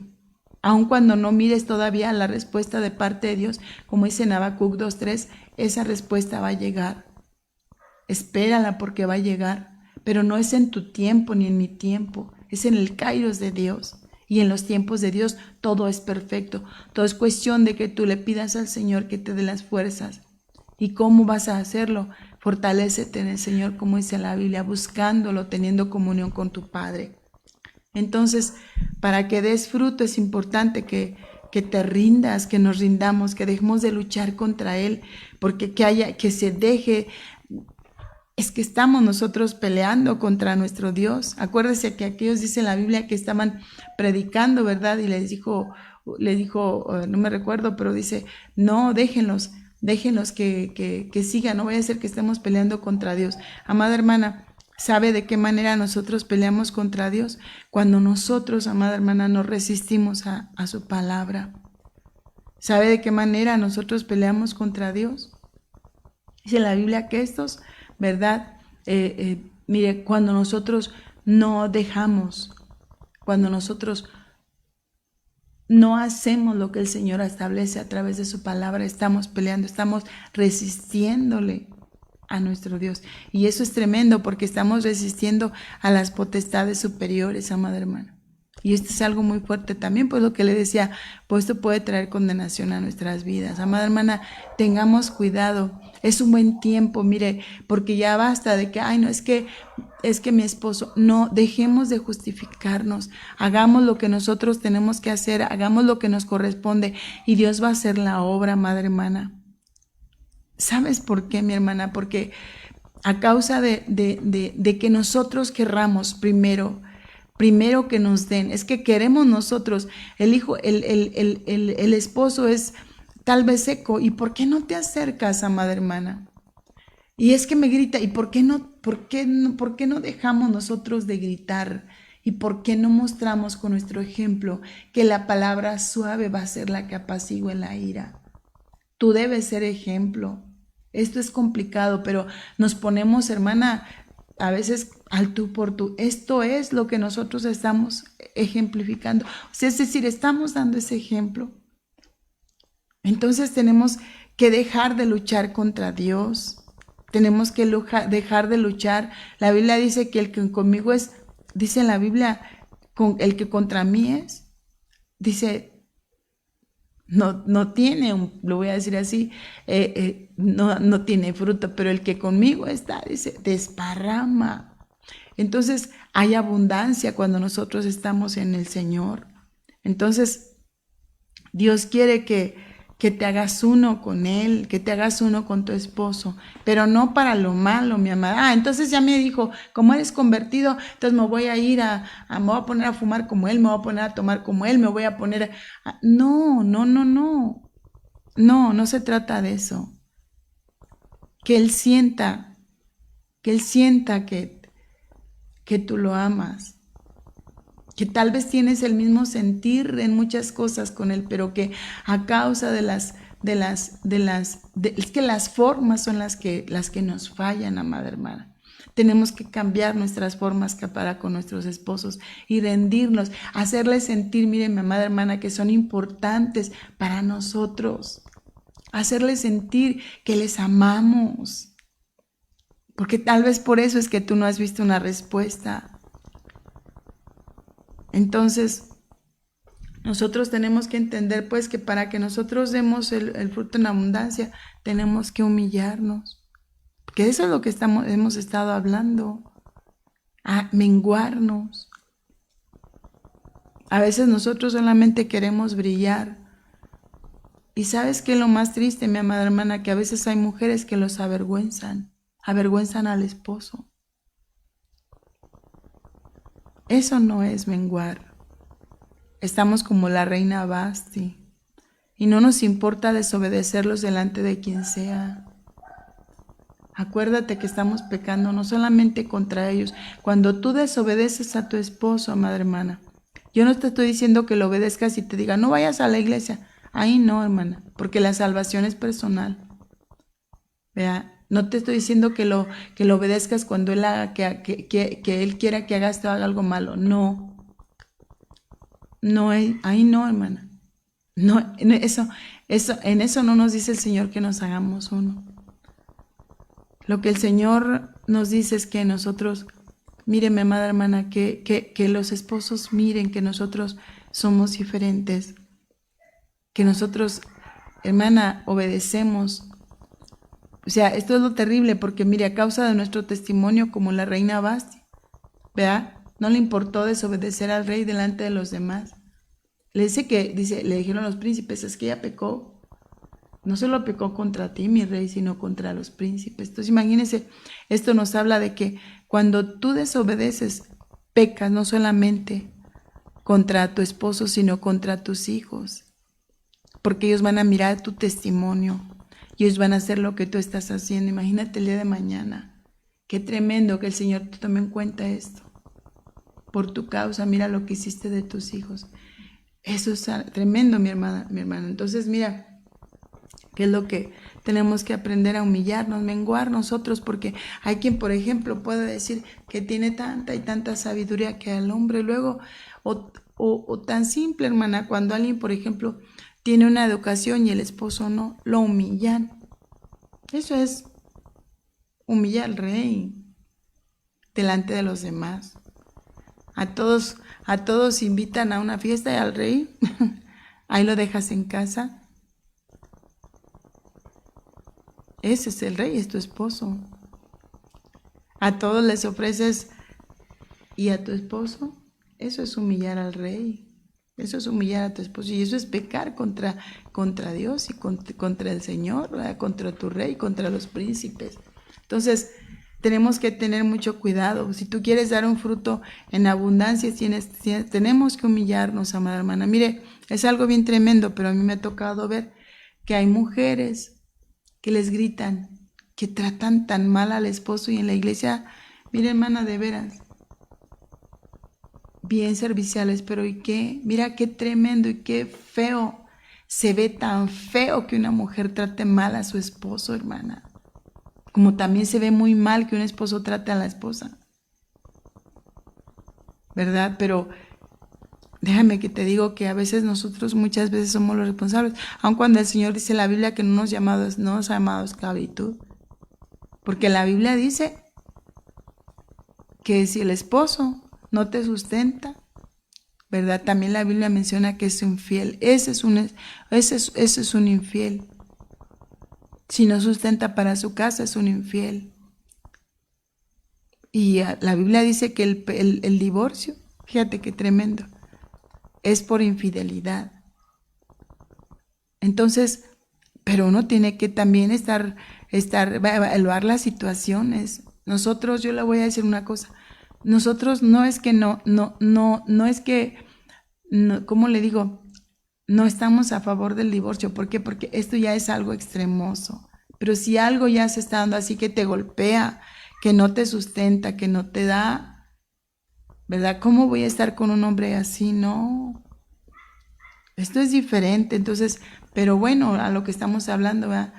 Aun cuando no mires todavía la respuesta de parte de Dios, como dice en Habacuc 2:3, esa respuesta va a llegar. Espérala porque va a llegar, pero no es en tu tiempo ni en mi tiempo, es en el kairos de Dios. Y en los tiempos de Dios todo es perfecto. Todo es cuestión de que tú le pidas al Señor que te dé las fuerzas. ¿Y cómo vas a hacerlo? Fortalécete en el Señor, como dice la Biblia, buscándolo, teniendo comunión con tu Padre. Entonces, para que des fruto es importante que te rindas, que nos rindamos, que dejemos de luchar contra Él, porque que se deje. Es que estamos nosotros peleando contra nuestro Dios. Acuérdese que aquellos, dice la Biblia, que estaban predicando, ¿verdad? Y le dijo, no me recuerdo, pero dice, no, déjenlos que sigan, no vaya a ser que estemos peleando contra Dios. Amada hermana, ¿sabe de qué manera nosotros peleamos contra Dios? Cuando nosotros, amada hermana, nos resistimos a su palabra. ¿Sabe de qué manera nosotros peleamos contra Dios? Dice la Biblia que estos, ¿verdad? Mire, cuando nosotros no dejamos, cuando nosotros no hacemos lo que el Señor establece a través de su palabra, estamos peleando, estamos resistiéndole a nuestro Dios. Y eso es tremendo porque estamos resistiendo a las potestades superiores, amada hermana. Y esto es algo muy fuerte también, pues lo que le decía, pues esto puede traer condenación a nuestras vidas. Amada hermana, tengamos cuidado. Es un buen tiempo, mire, porque ya basta de que, ay, no, es que mi esposo, no, dejemos de justificarnos, hagamos lo que nosotros tenemos que hacer, hagamos lo que nos corresponde y Dios va a hacer la obra, madre hermana. ¿Sabes por qué, mi hermana? Porque a causa de que nosotros querramos primero que nos den, es que queremos nosotros, el hijo, el esposo es tal vez seco, ¿y por qué no te acercas, amada hermana? Y es que me grita, ¿y por qué no dejamos nosotros de gritar? ¿Y por qué no mostramos con nuestro ejemplo que la palabra suave va a ser la que apacigüe la ira? Tú debes ser ejemplo. Esto es complicado, pero nos ponemos, hermana, a veces al tú por tú. Esto es lo que nosotros estamos ejemplificando. O sea, es decir, estamos dando ese ejemplo. Entonces tenemos que dejar de luchar contra Dios. Tenemos que dejar de luchar. La Biblia dice que el que conmigo es, dice la Biblia, el que contra mí es, dice, no tiene, lo voy a decir así, no tiene fruto, pero el que conmigo está, dice, desparrama. Entonces hay abundancia cuando nosotros estamos en el Señor. Entonces Dios quiere que que te hagas uno con él, que te hagas uno con tu esposo, pero no para lo malo, mi amada. Entonces ya me dijo, como eres convertido, entonces me voy a ir me voy a poner a fumar como él, me voy a poner a tomar como él, me voy a poner a... No, no, no, no. No, no se trata de eso. Que él sienta que tú lo amas, que tal vez tienes el mismo sentir en muchas cosas con él, pero que a causa es que las formas son las que nos fallan, amada hermana. Tenemos que cambiar nuestras formas para con nuestros esposos y rendirnos, hacerles sentir, miren, mi amada hermana, que son importantes para nosotros, hacerles sentir que les amamos, porque tal vez por eso es que tú no has visto una respuesta. Entonces, nosotros tenemos que entender pues que para que nosotros demos el fruto en abundancia, tenemos que humillarnos. Porque eso es lo que hemos estado hablando, a menguarnos. A veces nosotros solamente queremos brillar. Y ¿sabes qué es lo más triste, mi amada hermana? Que a veces hay mujeres que los avergüenzan al esposo. Eso no es menguar. Estamos como la reina Basti y no nos importa desobedecerlos delante de quien sea. Acuérdate que estamos pecando no solamente contra ellos. Cuando tú desobedeces a tu esposo, amada hermana, yo no te estoy diciendo que lo obedezcas y te diga, no vayas a la iglesia. Ahí no, hermana, porque la salvación es personal. Vea, no te estoy diciendo que lo obedezcas cuando él haga, que él quiera que hagas o haga algo malo. No. No, ahí no, hermana. No, en eso no nos dice el Señor que nos hagamos uno. Lo que el Señor nos dice es que nosotros, miren, mi amada hermana, que los esposos miren que nosotros somos diferentes, que nosotros, hermana, obedecemos. O sea, esto es lo terrible porque, mire, a causa de nuestro testimonio como la reina Basti, ¿verdad? No le importó desobedecer al rey delante de los demás. Le dijeron los príncipes, es que ella pecó. No solo pecó contra ti, mi rey, sino contra los príncipes. Entonces, imagínense, esto nos habla de que cuando tú desobedeces, pecas no solamente contra tu esposo, sino contra tus hijos. Porque ellos van a mirar tu testimonio. Y ellos van a hacer lo que tú estás haciendo. Imagínate el día de mañana. Qué tremendo que el Señor te tome en cuenta esto. Por tu causa, mira lo que hiciste de tus hijos. Eso es tremendo, mi hermana. Entonces, mira, ¿qué es lo que tenemos que aprender a humillarnos, menguar nosotros? Porque hay quien, por ejemplo, puede decir que tiene tanta y tanta sabiduría que al hombre luego, o tan simple, hermana, cuando alguien, por ejemplo, tiene una educación y el esposo no, lo humillan. Eso es humillar al rey delante de los demás. A todos invitan a una fiesta y al rey, ahí lo dejas en casa. Ese es el rey, es tu esposo. A todos les ofreces y a tu esposo, eso es humillar al rey. Eso es humillar a tu esposo y eso es pecar contra Dios y contra el Señor, ¿verdad? Contra tu rey, contra los príncipes. Entonces, tenemos que tener mucho cuidado. Si tú quieres dar un fruto en abundancia, tenemos que humillarnos, amada hermana. Mire, es algo bien tremendo, pero a mí me ha tocado ver que hay mujeres que les gritan, que tratan tan mal al esposo y en la iglesia, mire, hermana, de veras, bien serviciales, pero ¿y qué? Mira qué tremendo y qué feo. Se ve tan feo que una mujer trate mal a su esposo, hermana. Como también se ve muy mal que un esposo trate a la esposa. ¿Verdad? Pero déjame que te digo que a veces nosotros muchas veces somos los responsables. Aun cuando el Señor dice en la Biblia que no nos ha llamado a esclavitud. Porque la Biblia dice que si el esposo no te sustenta, ¿verdad? También la Biblia menciona que es infiel. Ese es un infiel. Si no sustenta para su casa, es un infiel. Y la Biblia dice que el divorcio, fíjate qué tremendo, es por infidelidad. Entonces, pero uno tiene que también evaluar las situaciones. Nosotros, yo le voy a decir una cosa, nosotros no es que no es que, no, ¿cómo le digo? No estamos a favor del divorcio. ¿Por qué? Porque esto ya es algo extremoso. Pero si algo ya se está dando así que te golpea, que no te sustenta, que no te da, ¿verdad? ¿Cómo voy a estar con un hombre así? No. Esto es diferente. Entonces, pero bueno, a lo que estamos hablando, ¿verdad?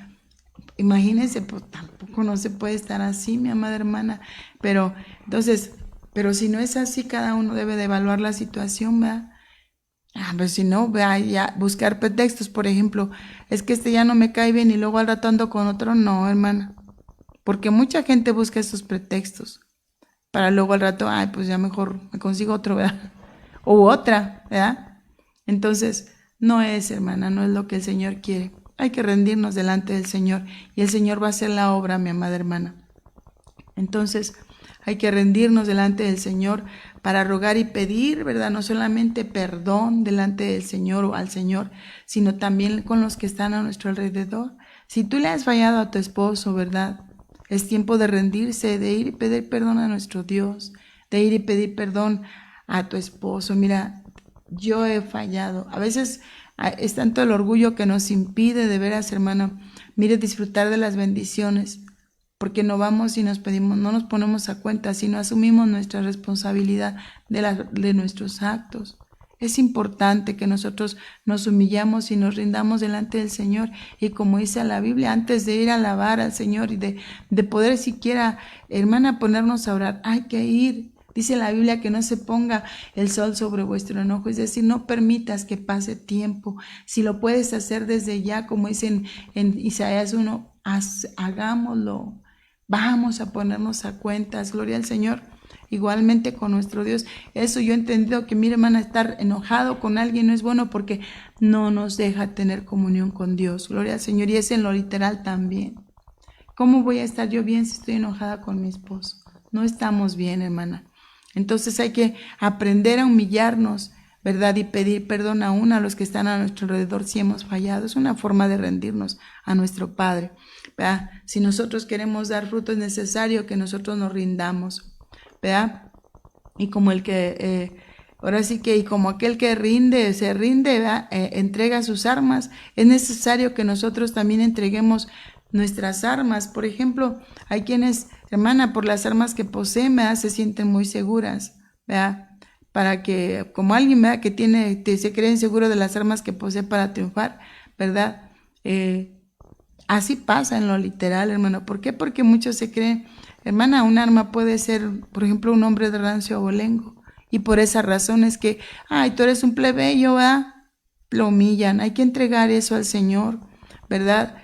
Imagínense, pues tampoco no se puede estar así, mi amada hermana. Pero, entonces, pero si no es así, cada uno debe de evaluar la situación, ¿verdad? Pero si no, vea, ya buscar pretextos, por ejemplo, es que este ya no me cae bien y luego al rato ando con otro, no, hermana. Porque mucha gente busca estos pretextos para luego al rato, ay, pues ya mejor me consigo otro, ¿verdad? O otra, ¿verdad? Entonces, no es, hermana, no es lo que el Señor quiere. Hay que rendirnos delante del Señor y el Señor va a hacer la obra, mi amada hermana. Entonces, hay que rendirnos delante del Señor para rogar y pedir, ¿verdad? No solamente perdón delante del Señor o al Señor, sino también con los que están a nuestro alrededor. Si tú le has fallado a tu esposo, ¿verdad? Es tiempo de rendirse, de ir y pedir perdón a nuestro Dios, de ir y pedir perdón a tu esposo. Mira, yo he fallado. A veces es tanto el orgullo que nos impide, de veras, hermano, mire, disfrutar de las bendiciones, porque no vamos y nos pedimos, no nos ponemos a cuenta, sino asumimos nuestra responsabilidad de nuestros actos. Es importante que nosotros nos humillamos y nos rindamos delante del Señor, y como dice la Biblia, antes de ir a alabar al Señor y de poder siquiera, hermana, ponernos a orar, hay que ir. Dice la Biblia que no se ponga el sol sobre vuestro enojo, es decir, no permitas que pase tiempo. Si lo puedes hacer desde ya, como dice en Isaías 1, hagámoslo. Vamos a ponernos a cuentas, gloria al Señor. Igualmente con nuestro Dios. Eso yo he entendido que, mire, hermana, estar enojado con alguien no es bueno porque no nos deja tener comunión con Dios. Gloria al Señor. Y es en lo literal también. ¿Cómo voy a estar yo bien si estoy enojada con mi esposo? No estamos bien, hermana. Entonces hay que aprender a humillarnos, ¿verdad? Y pedir perdón aún a los que están a nuestro alrededor si hemos fallado. Es una forma de rendirnos a nuestro Padre, ¿verdad? Si nosotros queremos dar fruto, es necesario que nosotros nos rindamos, ¿verdad? Y como el que, ahora sí que, y como aquel que se rinde, ¿verdad? Entrega sus armas, es necesario que nosotros también entreguemos nuestras armas. Por ejemplo, hay quienes, hermana, por las armas que poseen, ¿verdad? Se sienten muy seguras, ¿verdad? Para que, como alguien, ¿verdad? Que se creen seguro de las armas que posee para triunfar, ¿verdad? Así pasa en lo literal, hermano. ¿Por qué? Porque muchos se creen, hermana, un arma puede ser, por ejemplo, un hombre de rancio abolengo. Y por esa razón es que, ay, tú eres un plebeyo, ¿verdad? Lo humillan. Hay que entregar eso al Señor, ¿verdad?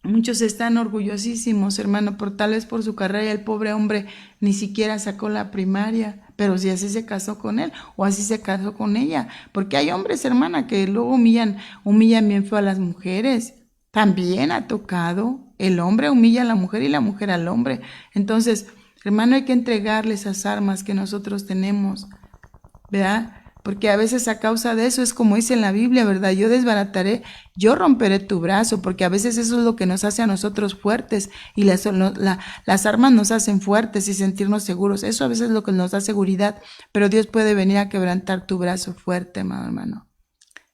Muchos están orgullosísimos, hermano, tal vez por su carrera, y el pobre hombre ni siquiera sacó la primaria, pero si así se casó con él o así se casó con ella, porque hay hombres, hermana, que luego humillan bien feo a las mujeres. También ha tocado, el hombre humilla a la mujer y la mujer al hombre. Entonces, hermano, hay que entregarle esas armas que nosotros tenemos, ¿verdad? Porque a veces a causa de eso es como dice en la Biblia, ¿verdad? Yo romperé tu brazo, porque a veces eso es lo que nos hace a nosotros fuertes, y las armas nos hacen fuertes y sentirnos seguros. Eso a veces es lo que nos da seguridad, pero Dios puede venir a quebrantar tu brazo fuerte, hermano.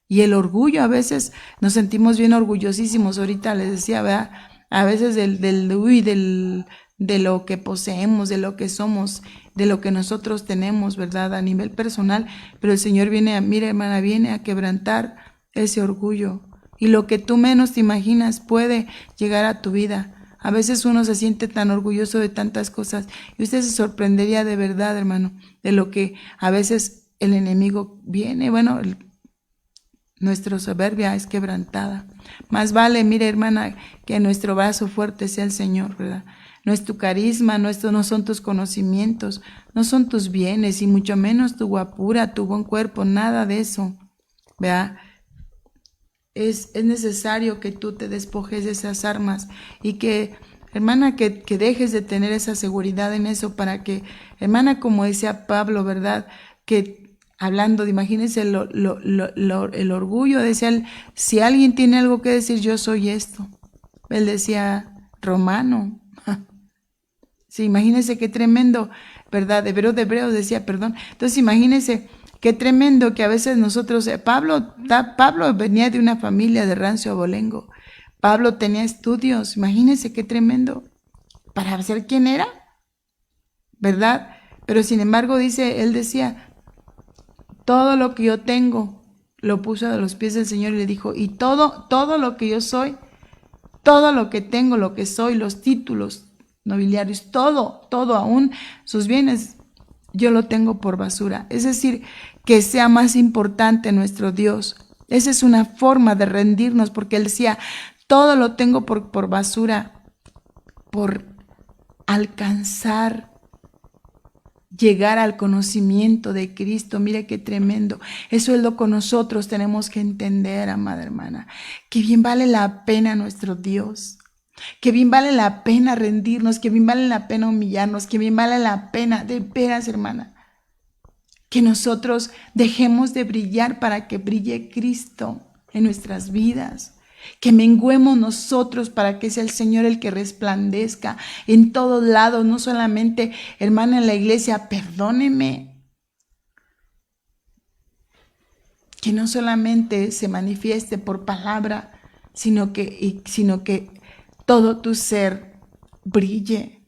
Y el orgullo, a veces nos sentimos bien orgullosísimos. Ahorita les decía, ¿verdad? A veces de lo que poseemos, de lo que somos, de lo que nosotros tenemos, ¿verdad? A nivel personal. Pero el Señor mira, hermana, viene a quebrantar ese orgullo. Y lo que tú menos te imaginas puede llegar a tu vida. A veces uno se siente tan orgulloso de tantas cosas. Y usted se sorprendería de verdad, hermano, de lo que a veces el enemigo viene. Bueno, nuestra soberbia es quebrantada. Más vale, mire, hermana, que nuestro brazo fuerte sea el Señor, ¿verdad? No es tu carisma, no son tus conocimientos, no son tus bienes, y mucho menos tu guapura, tu buen cuerpo, nada de eso, ¿verdad? Es necesario que tú te despojes de esas armas y que, hermana, que dejes de tener esa seguridad en eso, para que, hermana, como decía Pablo, ¿verdad? Que hablando de, imagínense el orgullo, decía él, si alguien tiene algo que decir, yo soy esto. Él decía romano. Sí, imagínense qué tremendo, ¿verdad? De Hebreos decía, perdón. Entonces imagínense qué tremendo que a veces nosotros, Pablo venía de una familia de rancio abolengo. Pablo tenía estudios, imagínense qué tremendo, para ser quien era, ¿verdad? Pero sin embargo él decía, todo lo que yo tengo lo puso a los pies del Señor y le dijo, y todo lo que yo soy, todo lo que tengo, lo que soy, los títulos nobiliarios, todo, aún sus bienes, yo lo tengo por basura. Es decir, que sea más importante nuestro Dios. Esa es una forma de rendirnos, porque él decía, todo lo tengo por basura, por alcanzar, llegar al conocimiento de Cristo. Mire qué tremendo. Eso es lo que nosotros tenemos que entender, amada hermana, que bien vale la pena nuestro Dios, que bien vale la pena rendirnos, que bien vale la pena humillarnos, que bien vale la pena, de veras, hermana, que nosotros dejemos de brillar para que brille Cristo en nuestras vidas, que menguemos nosotros para que sea el Señor el que resplandezca en todos lados, no solamente, hermana, en la iglesia, perdóneme, que no solamente se manifieste por palabra, sino que todo tu ser brille,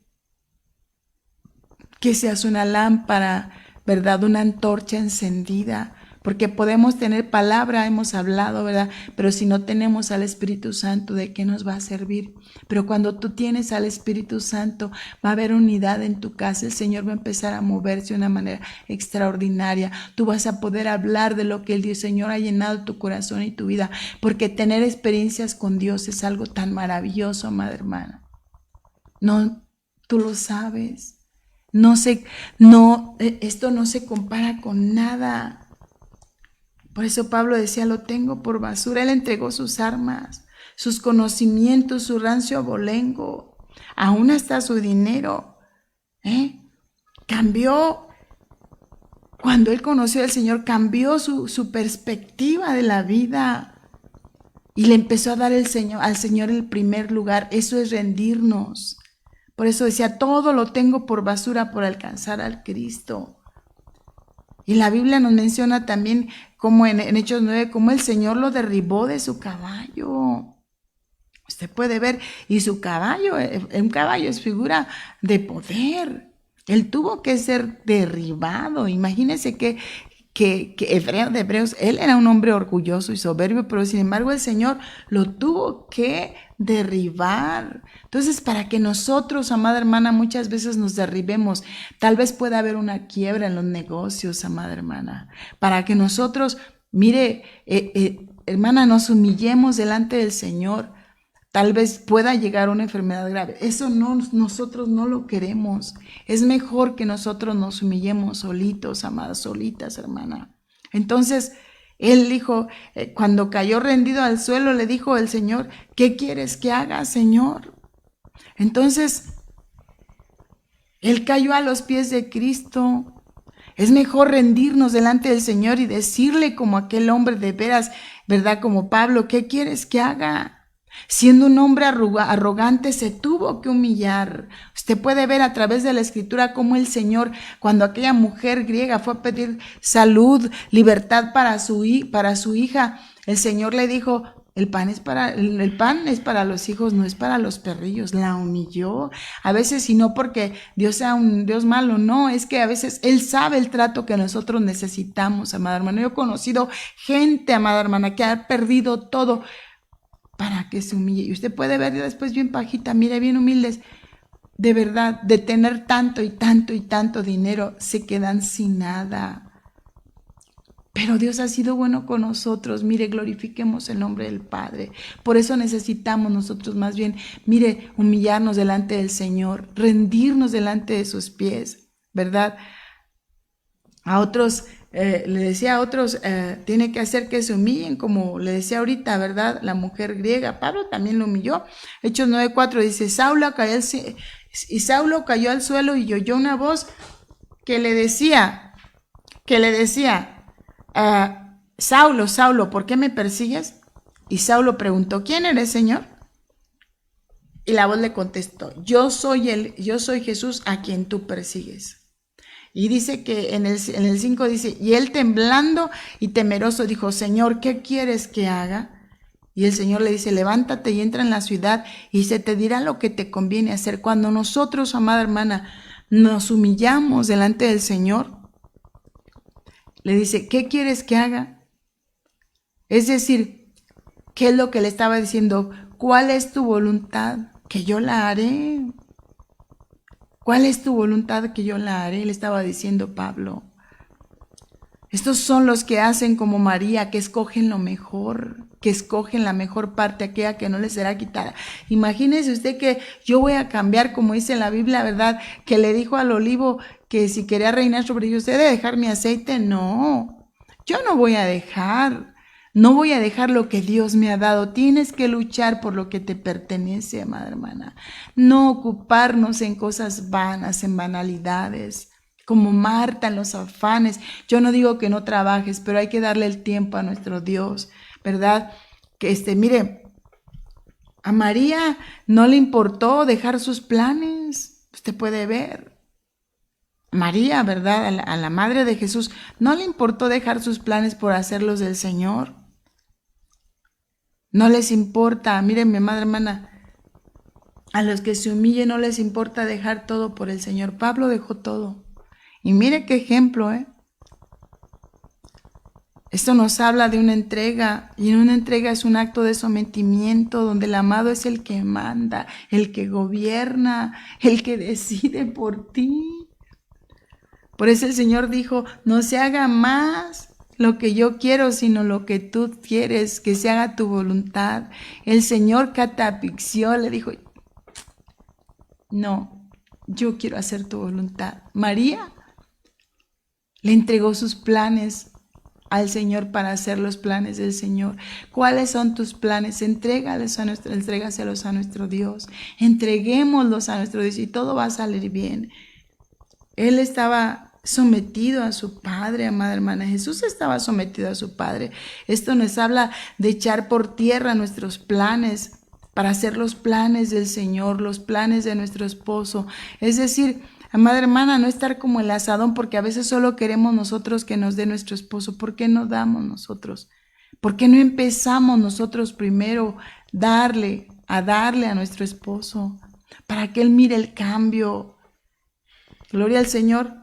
que seas una lámpara, ¿verdad? Una antorcha encendida, porque podemos tener palabra, hemos hablado, ¿verdad? Pero si no tenemos al Espíritu Santo, ¿de qué nos va a servir? Pero cuando tú tienes al Espíritu Santo, va a haber unidad en tu casa, el Señor va a empezar a moverse de una manera extraordinaria, tú vas a poder hablar de lo que el Señor ha llenado tu corazón y tu vida, porque tener experiencias con Dios es algo tan maravilloso, amada hermana. No, tú lo sabes. Esto no se compara con nada. Por eso Pablo decía, lo tengo por basura. Él entregó sus armas, sus conocimientos, su rancio abolengo, aún hasta su dinero. Cambió, cuando él conoció al Señor, cambió su perspectiva de la vida y le empezó a dar al Señor el primer lugar. Eso es rendirnos. Por eso decía, todo lo tengo por basura por alcanzar al Cristo. Y la Biblia nos menciona también, como en Hechos 9, cómo el Señor lo derribó de su caballo. Usted puede ver, y su caballo, un caballo es figura de poder. Él tuvo que ser derribado. Imagínense que hebreo de hebreos, él era un hombre orgulloso y soberbio, pero sin embargo el Señor lo tuvo que derribar. Entonces, para que nosotros, amada hermana, muchas veces nos derribemos, tal vez pueda haber una quiebra en los negocios, amada hermana, para que nosotros, mire, hermana, nos humillemos delante del Señor, tal vez pueda llegar una enfermedad grave. Eso nosotros no lo queremos. Es mejor que nosotros nos humillemos solitos, amadas, solitas, hermana. Entonces, él dijo, cuando cayó rendido al suelo, le dijo el Señor, ¿qué quieres que haga, Señor? Entonces, él cayó a los pies de Cristo. Es mejor rendirnos delante del Señor y decirle como aquel hombre de veras, ¿verdad? Como Pablo, ¿qué quieres que haga? Siendo un hombre arrogante, se tuvo que humillar. Usted puede ver a través de la Escritura cómo el Señor, cuando aquella mujer griega fue a pedir salud, libertad para su hija, el Señor le dijo, el pan es para los hijos, no es para los perrillos. La humilló. A veces, y no porque Dios sea un Dios malo, no, es que a veces Él sabe el trato que nosotros necesitamos, amada hermana. Yo he conocido gente, amada hermana, que ha perdido todo para que se humille. Y usted puede ver después bien pajita, mire, bien humildes, de verdad, de tener tanto y tanto y tanto dinero, se quedan sin nada. Pero Dios ha sido bueno con nosotros. Mire, glorifiquemos el nombre del Padre. Por eso necesitamos nosotros más bien, mire, humillarnos delante del Señor, rendirnos delante de sus pies, ¿verdad? A otros, le decía a otros, tiene que hacer que se humillen, como le decía ahorita, ¿verdad? La mujer griega, Pablo también lo humilló. Hechos 9:4 dice, Saulo cayó al suelo y oyó una voz que le decía, Saulo, Saulo, ¿por qué me persigues? Y Saulo preguntó, ¿quién eres, Señor? Y la voz le contestó, yo soy Jesús a quien tú persigues. Y dice que en el 5 dice, y él temblando y temeroso dijo, Señor, ¿qué quieres que haga? Y el Señor le dice, levántate y entra en la ciudad y se te dirá lo que te conviene hacer. Cuando nosotros, amada hermana, nos humillamos delante del Señor, le dice, ¿qué quieres que haga? Es decir, ¿qué es lo que le estaba diciendo? ¿Cuál es tu voluntad? Que yo la haré. ¿Cuál es tu voluntad? Que yo la haré, le estaba diciendo Pablo. Estos son los que hacen como María, que escogen lo mejor, que escogen la mejor parte, aquella que no les será quitada. Imagínese usted que yo voy a cambiar, como dice la Biblia, ¿verdad? Que le dijo al olivo que si quería reinar sobre ellos, ¿he de dejar mi aceite? No, yo no voy a dejar. No voy a dejar lo que Dios me ha dado. Tienes que luchar por lo que te pertenece, amada hermana. No ocuparnos en cosas vanas, en banalidades, como Marta en los afanes. Yo no digo que no trabajes, pero hay que darle el tiempo a nuestro Dios, ¿verdad? Que mire, a María no le importó dejar sus planes. Usted puede ver. María, ¿verdad? A la madre de Jesús, no le importó dejar sus planes por hacerlos del Señor. No les importa, miren, mi madre hermana, a los que se humillen no les importa dejar todo por el Señor. Pablo dejó todo. Y mire qué ejemplo, ¿eh? Esto nos habla de una entrega, y en una entrega es un acto de sometimiento donde el amado es el que manda, el que gobierna, el que decide por ti. Por eso el Señor dijo, no se haga más lo que yo quiero, sino lo que tú quieres, que se haga tu voluntad. El Señor catapixió, le dijo, no, yo quiero hacer tu voluntad. María le entregó sus planes al Señor para hacer los planes del Señor. ¿Cuáles son tus planes? Entrégaselos a nuestro Dios. Entreguémoslos a nuestro Dios y todo va a salir bien. Él estaba sometido a su Padre, amada hermana. Jesús estaba sometido a su Padre. Esto nos habla de echar por tierra nuestros planes para hacer los planes del Señor, los planes de nuestro esposo. Es decir, amada hermana, no estar como el asadón, porque a veces solo queremos nosotros que nos dé nuestro esposo. ¿Por qué no damos nosotros? ¿Por qué no empezamos nosotros primero darle a nuestro esposo para que él mire el cambio? Gloria al Señor.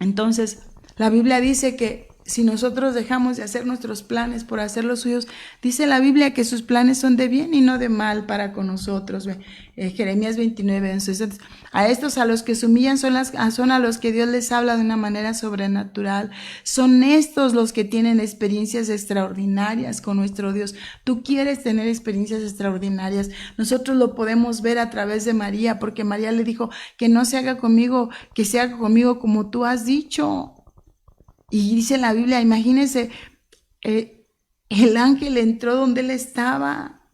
Entonces, la Biblia dice que si nosotros dejamos de hacer nuestros planes por hacer los suyos, dice la Biblia que sus planes son de bien y no de mal para con nosotros. Jeremías 29, entonces, a estos, a los que se humillan, son a los que Dios les habla de una manera sobrenatural. Son estos los que tienen experiencias extraordinarias con nuestro Dios. Tú quieres tener experiencias extraordinarias. Nosotros lo podemos ver a través de María, porque María le dijo que no se haga conmigo, que se haga conmigo como tú has dicho. Y dice la Biblia, imagínense, el ángel entró donde él estaba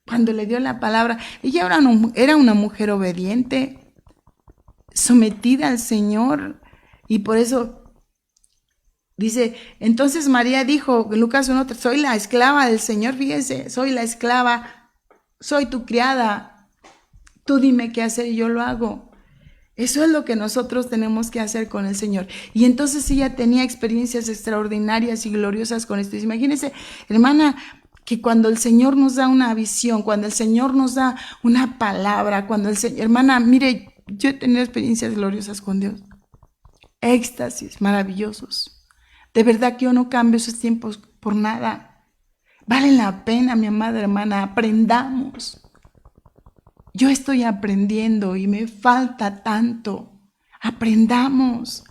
cuando le dio la palabra. Ella era una mujer obediente, sometida al Señor, y por eso dice, entonces María dijo, Lucas 1, soy la esclava del Señor, fíjese, soy la esclava, soy tu criada, tú dime qué hacer y yo lo hago. Eso es lo que nosotros tenemos que hacer con el Señor. Y entonces ella tenía experiencias extraordinarias y gloriosas con esto. Imagínense, hermana, que cuando el Señor nos da una visión, cuando el Señor nos da una palabra, cuando el Señor, hermana, mire, yo he tenido experiencias gloriosas con Dios. Éxtasis maravillosos. De verdad que yo no cambio esos tiempos por nada. Vale la pena, mi amada hermana, aprendamos. Yo estoy aprendiendo y me falta tanto. Aprendamos.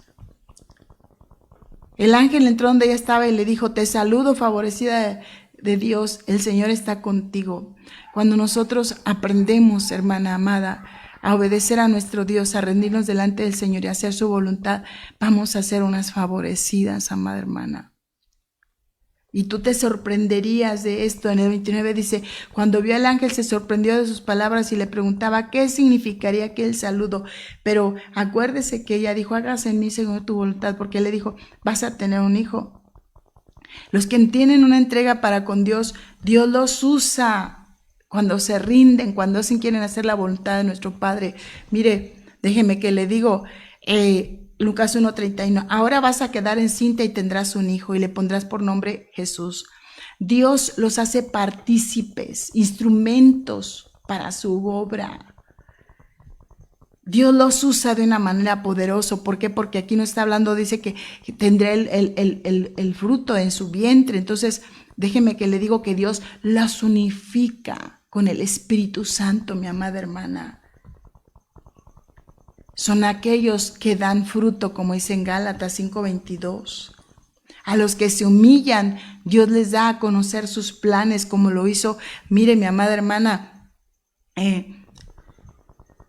El ángel entró donde ella estaba y le dijo, te saludo, favorecida de Dios, el Señor está contigo. Cuando nosotros aprendemos, hermana amada, a obedecer a nuestro Dios, a rendirnos delante del Señor y a hacer su voluntad, vamos a ser unas favorecidas, amada hermana. Y tú te sorprenderías de esto. En el 29 dice, cuando vio al ángel se sorprendió de sus palabras y le preguntaba qué significaría aquel saludo. Pero acuérdese que ella dijo, hágase en mí según tu voluntad, porque él le dijo, vas a tener un hijo. Los que tienen una entrega para con Dios, Dios los usa cuando se rinden, cuando quieren hacer la voluntad de nuestro Padre. Mire, déjeme que le digo, Lucas 1:31, ahora vas a quedar encinta y tendrás un hijo y le pondrás por nombre Jesús. Dios los hace partícipes, instrumentos para su obra. Dios los usa de una manera poderosa. ¿Por qué? Porque aquí no está hablando, dice que tendrá el fruto en su vientre. Entonces, déjeme que le digo que Dios las unifica con el Espíritu Santo, mi amada hermana. Son aquellos que dan fruto, como dice en Gálatas 5:22. A los que se humillan, Dios les da a conocer sus planes, como lo hizo, mire, mi amada hermana, en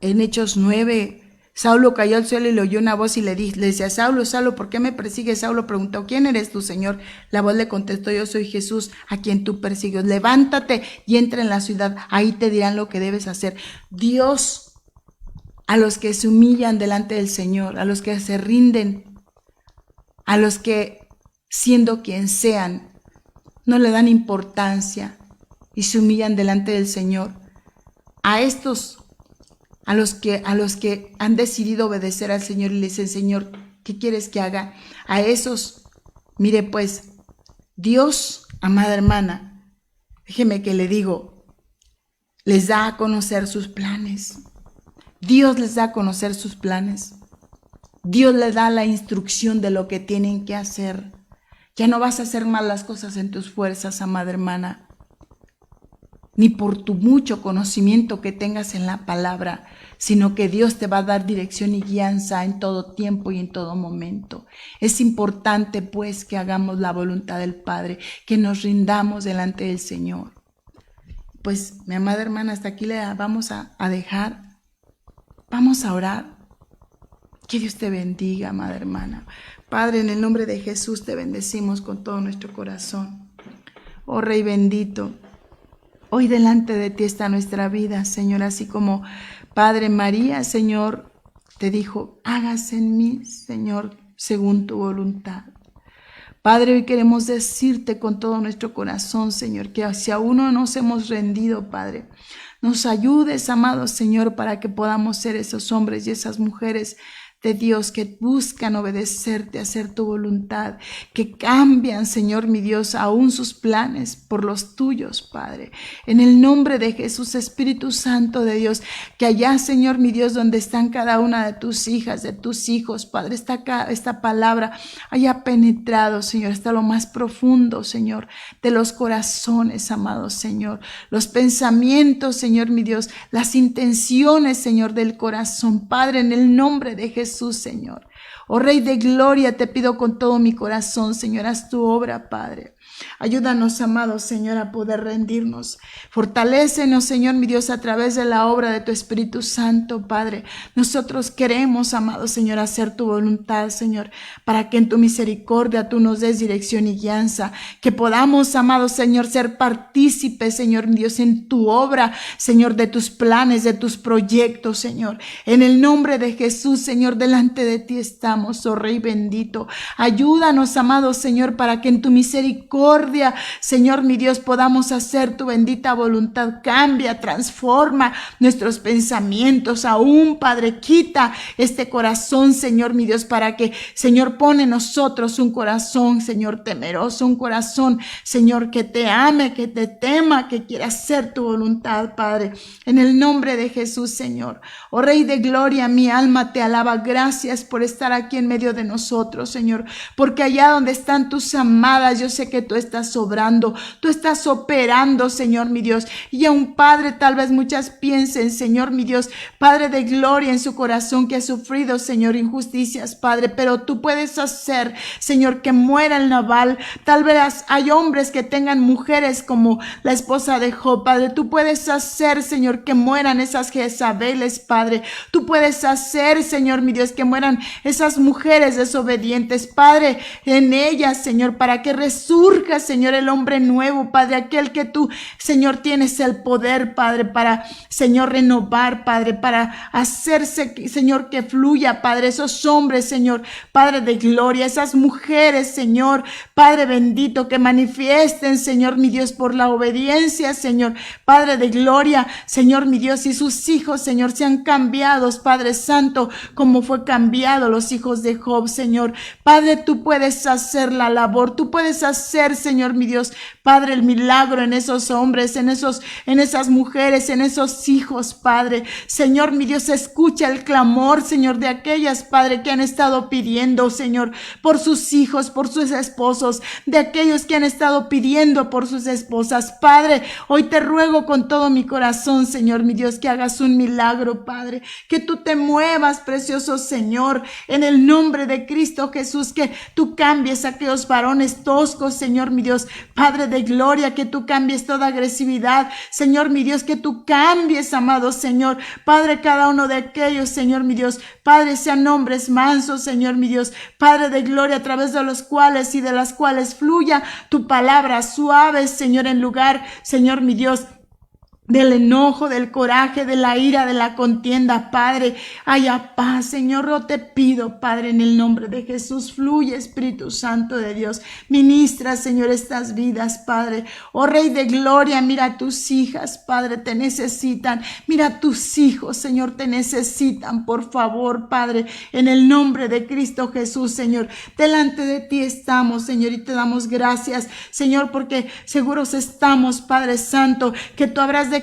Hechos 9, Saulo cayó al suelo y le oyó una voz y le decía, Saulo, Saulo, ¿por qué me persigues? Saulo preguntó, ¿quién eres tú, Señor? La voz le contestó, yo soy Jesús, a quien tú persigues. Levántate y entra en la ciudad, ahí te dirán lo que debes hacer. Dios, a los que se humillan delante del Señor, a los que se rinden, a los que, siendo quien sean, no le dan importancia y se humillan delante del Señor, a estos, a los que han decidido obedecer al Señor y le dicen, Señor, ¿qué quieres que haga? A esos, mire pues, Dios, amada hermana, déjeme que le digo, les da a conocer sus planes. Dios les da a conocer sus planes. Dios les da la instrucción de lo que tienen que hacer. Ya no vas a hacer mal las cosas en tus fuerzas, amada hermana, ni por tu mucho conocimiento que tengas en la palabra, sino que Dios te va a dar dirección y guianza en todo tiempo y en todo momento. Es importante, pues, que hagamos la voluntad del Padre, que nos rindamos delante del Señor. Pues, mi amada hermana, hasta aquí le vamos a dejar. Vamos a orar. Que Dios te bendiga, amada hermana. Padre, en el nombre de Jesús te bendecimos con todo nuestro corazón. Oh Rey bendito, hoy delante de ti está nuestra vida, Señor, así como Padre María, Señor, te dijo, hágase en mí, Señor, según tu voluntad. Padre, hoy queremos decirte con todo nuestro corazón, Señor, que si aún no nos hemos rendido, Padre, nos ayudes, amado Señor, para que podamos ser esos hombres y esas mujeres de Dios que buscan obedecerte, hacer tu voluntad, que cambian, Señor mi Dios, aún sus planes por los tuyos, Padre. En el nombre de Jesús, Espíritu Santo de Dios, que allá, Señor mi Dios, donde están cada una de tus hijas, de tus hijos, Padre, esta palabra haya penetrado, Señor, hasta lo más profundo, Señor, de los corazones, amado Señor, los pensamientos, Señor mi Dios, las intenciones, Señor, del corazón, Padre, en el nombre de Jesús, Señor. Oh Rey de Gloria, te pido con todo mi corazón, Señor, haz tu obra, Padre. Ayúdanos, amado Señor, a poder rendirnos. Fortalécenos, Señor, mi Dios, a través de la obra de tu Espíritu Santo, Padre. Nosotros queremos, amado Señor, hacer tu voluntad, Señor, para que en tu misericordia tú nos des dirección y guianza. Que podamos, amado Señor, ser partícipes, Señor, mi Dios, en tu obra, Señor, de tus planes, de tus proyectos, Señor. En el nombre de Jesús, Señor, delante de ti estamos, oh Rey bendito. Ayúdanos, amado Señor, para que en tu misericordia, Señor mi Dios, podamos hacer tu bendita voluntad. Cambia, transforma nuestros pensamientos aún, Padre. Quita este corazón, Señor mi Dios, para que, Señor, pone en nosotros un corazón, Señor, temeroso, un corazón, Señor, que te ame, que te tema, que quiera hacer tu voluntad, Padre. En el nombre de Jesús, Señor. Oh Rey de Gloria, mi alma te alaba. Gracias por estar aquí en medio de nosotros, Señor, porque allá donde están tus amadas, yo sé que tú estás obrando, tú estás operando, Señor mi Dios. Y aún, Padre, tal vez muchas piensen, Señor mi Dios, Padre de Gloria, en su corazón que ha sufrido, Señor, injusticias, Padre, pero tú puedes hacer, Señor, que muera el Nabal. Tal vez hay hombres que tengan mujeres como la esposa de Job, Padre. Tú puedes hacer, Señor, que mueran esas Jezabeles, Padre. Tú puedes hacer, Señor mi Dios, que mueran esas mujeres desobedientes, Padre, en ellas, Señor, para que resurja, surja, Señor, el hombre nuevo, Padre, aquel que tú, Señor, tienes el poder, Padre, para, Señor, renovar, Padre, para hacerse, Señor, que fluya, Padre, esos hombres, Señor, Padre de gloria, esas mujeres, Señor, Padre bendito, que manifiesten, Señor, mi Dios, por la obediencia, Señor, Padre de gloria, Señor, mi Dios, y sus hijos, Señor, sean cambiados, Padre Santo, como fue cambiado los hijos de Job, Señor. Padre, tú puedes hacer la labor, tú puedes hacer, Señor, mi Dios, Padre, el milagro en esos hombres, en esas mujeres, en esos hijos, Padre. Señor, mi Dios, escucha el clamor, Señor, de aquellas, Padre, que han estado pidiendo, Señor, por sus hijos, por sus esposos, de aquellos que han estado pidiendo por sus esposas. Padre, hoy te ruego con todo mi corazón, Señor, mi Dios, que hagas un milagro, Padre, que tú te muevas, precioso Señor, en el nombre de Cristo Jesús, que tú cambies a aquellos varones toscos, Señor, mi Dios, Padre de gloria, que tú cambies toda agresividad, Señor, mi Dios, que tú cambies, amado Señor, Padre, cada uno de aquellos, Señor, mi Dios, Padre, sean hombres mansos, Señor, mi Dios, Padre de gloria, a través de los cuales y de las cuales fluya tu palabra suave, Señor, en lugar, Señor, mi Dios, del enojo, del coraje, de la ira, de la contienda, Padre, haya paz, Señor, yo te pido, Padre, en el nombre de Jesús, fluye, Espíritu Santo de Dios, ministra, Señor, estas vidas, Padre, oh Rey de gloria, mira a tus hijas, Padre, te necesitan, mira a tus hijos, Señor, te necesitan, por favor, Padre, en el nombre de Cristo Jesús, Señor, delante de ti estamos, Señor, y te damos gracias, Señor, porque seguros estamos, Padre Santo, que tú habrás de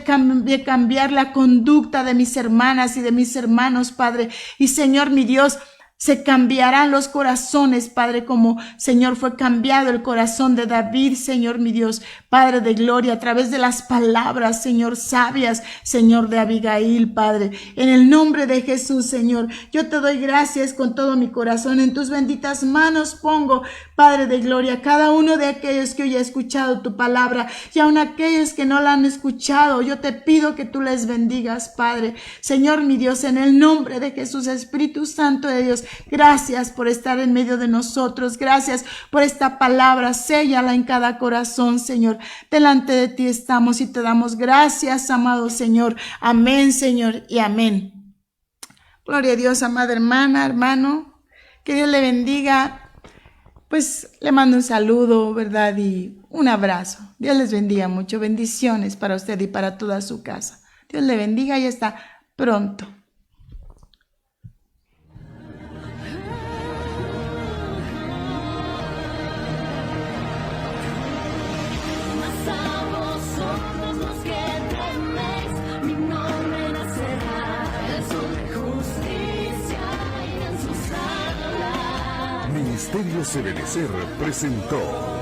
cambiar la conducta de mis hermanas y de mis hermanos, Padre. Y Señor, mi Dios, se cambiarán los corazones, Padre, como, Señor, fue cambiado el corazón de David, Señor, mi Dios, Padre de gloria, a través de las palabras, Señor, sabias, Señor, de Abigail, Padre. En el nombre de Jesús, Señor, yo te doy gracias con todo mi corazón. En tus benditas manos pongo, Padre de gloria, cada uno de aquellos que hoy ha escuchado tu palabra y aun aquellos que no la han escuchado. Yo te pido que tú les bendigas, Padre. Señor, mi Dios, en el nombre de Jesús, Espíritu Santo de Dios, gracias por estar en medio de nosotros. Gracias por esta palabra. Séllala en cada corazón, Señor. Delante de ti estamos y te damos gracias, amado Señor. Amén, Señor, y amén. Gloria a Dios, amada hermana, hermano. Que Dios le bendiga. Pues le mando un saludo, ¿verdad? Y un abrazo. Dios les bendiga mucho. Bendiciones para usted y para toda su casa. Dios le bendiga y hasta pronto. Ministerio Sebenecer presentó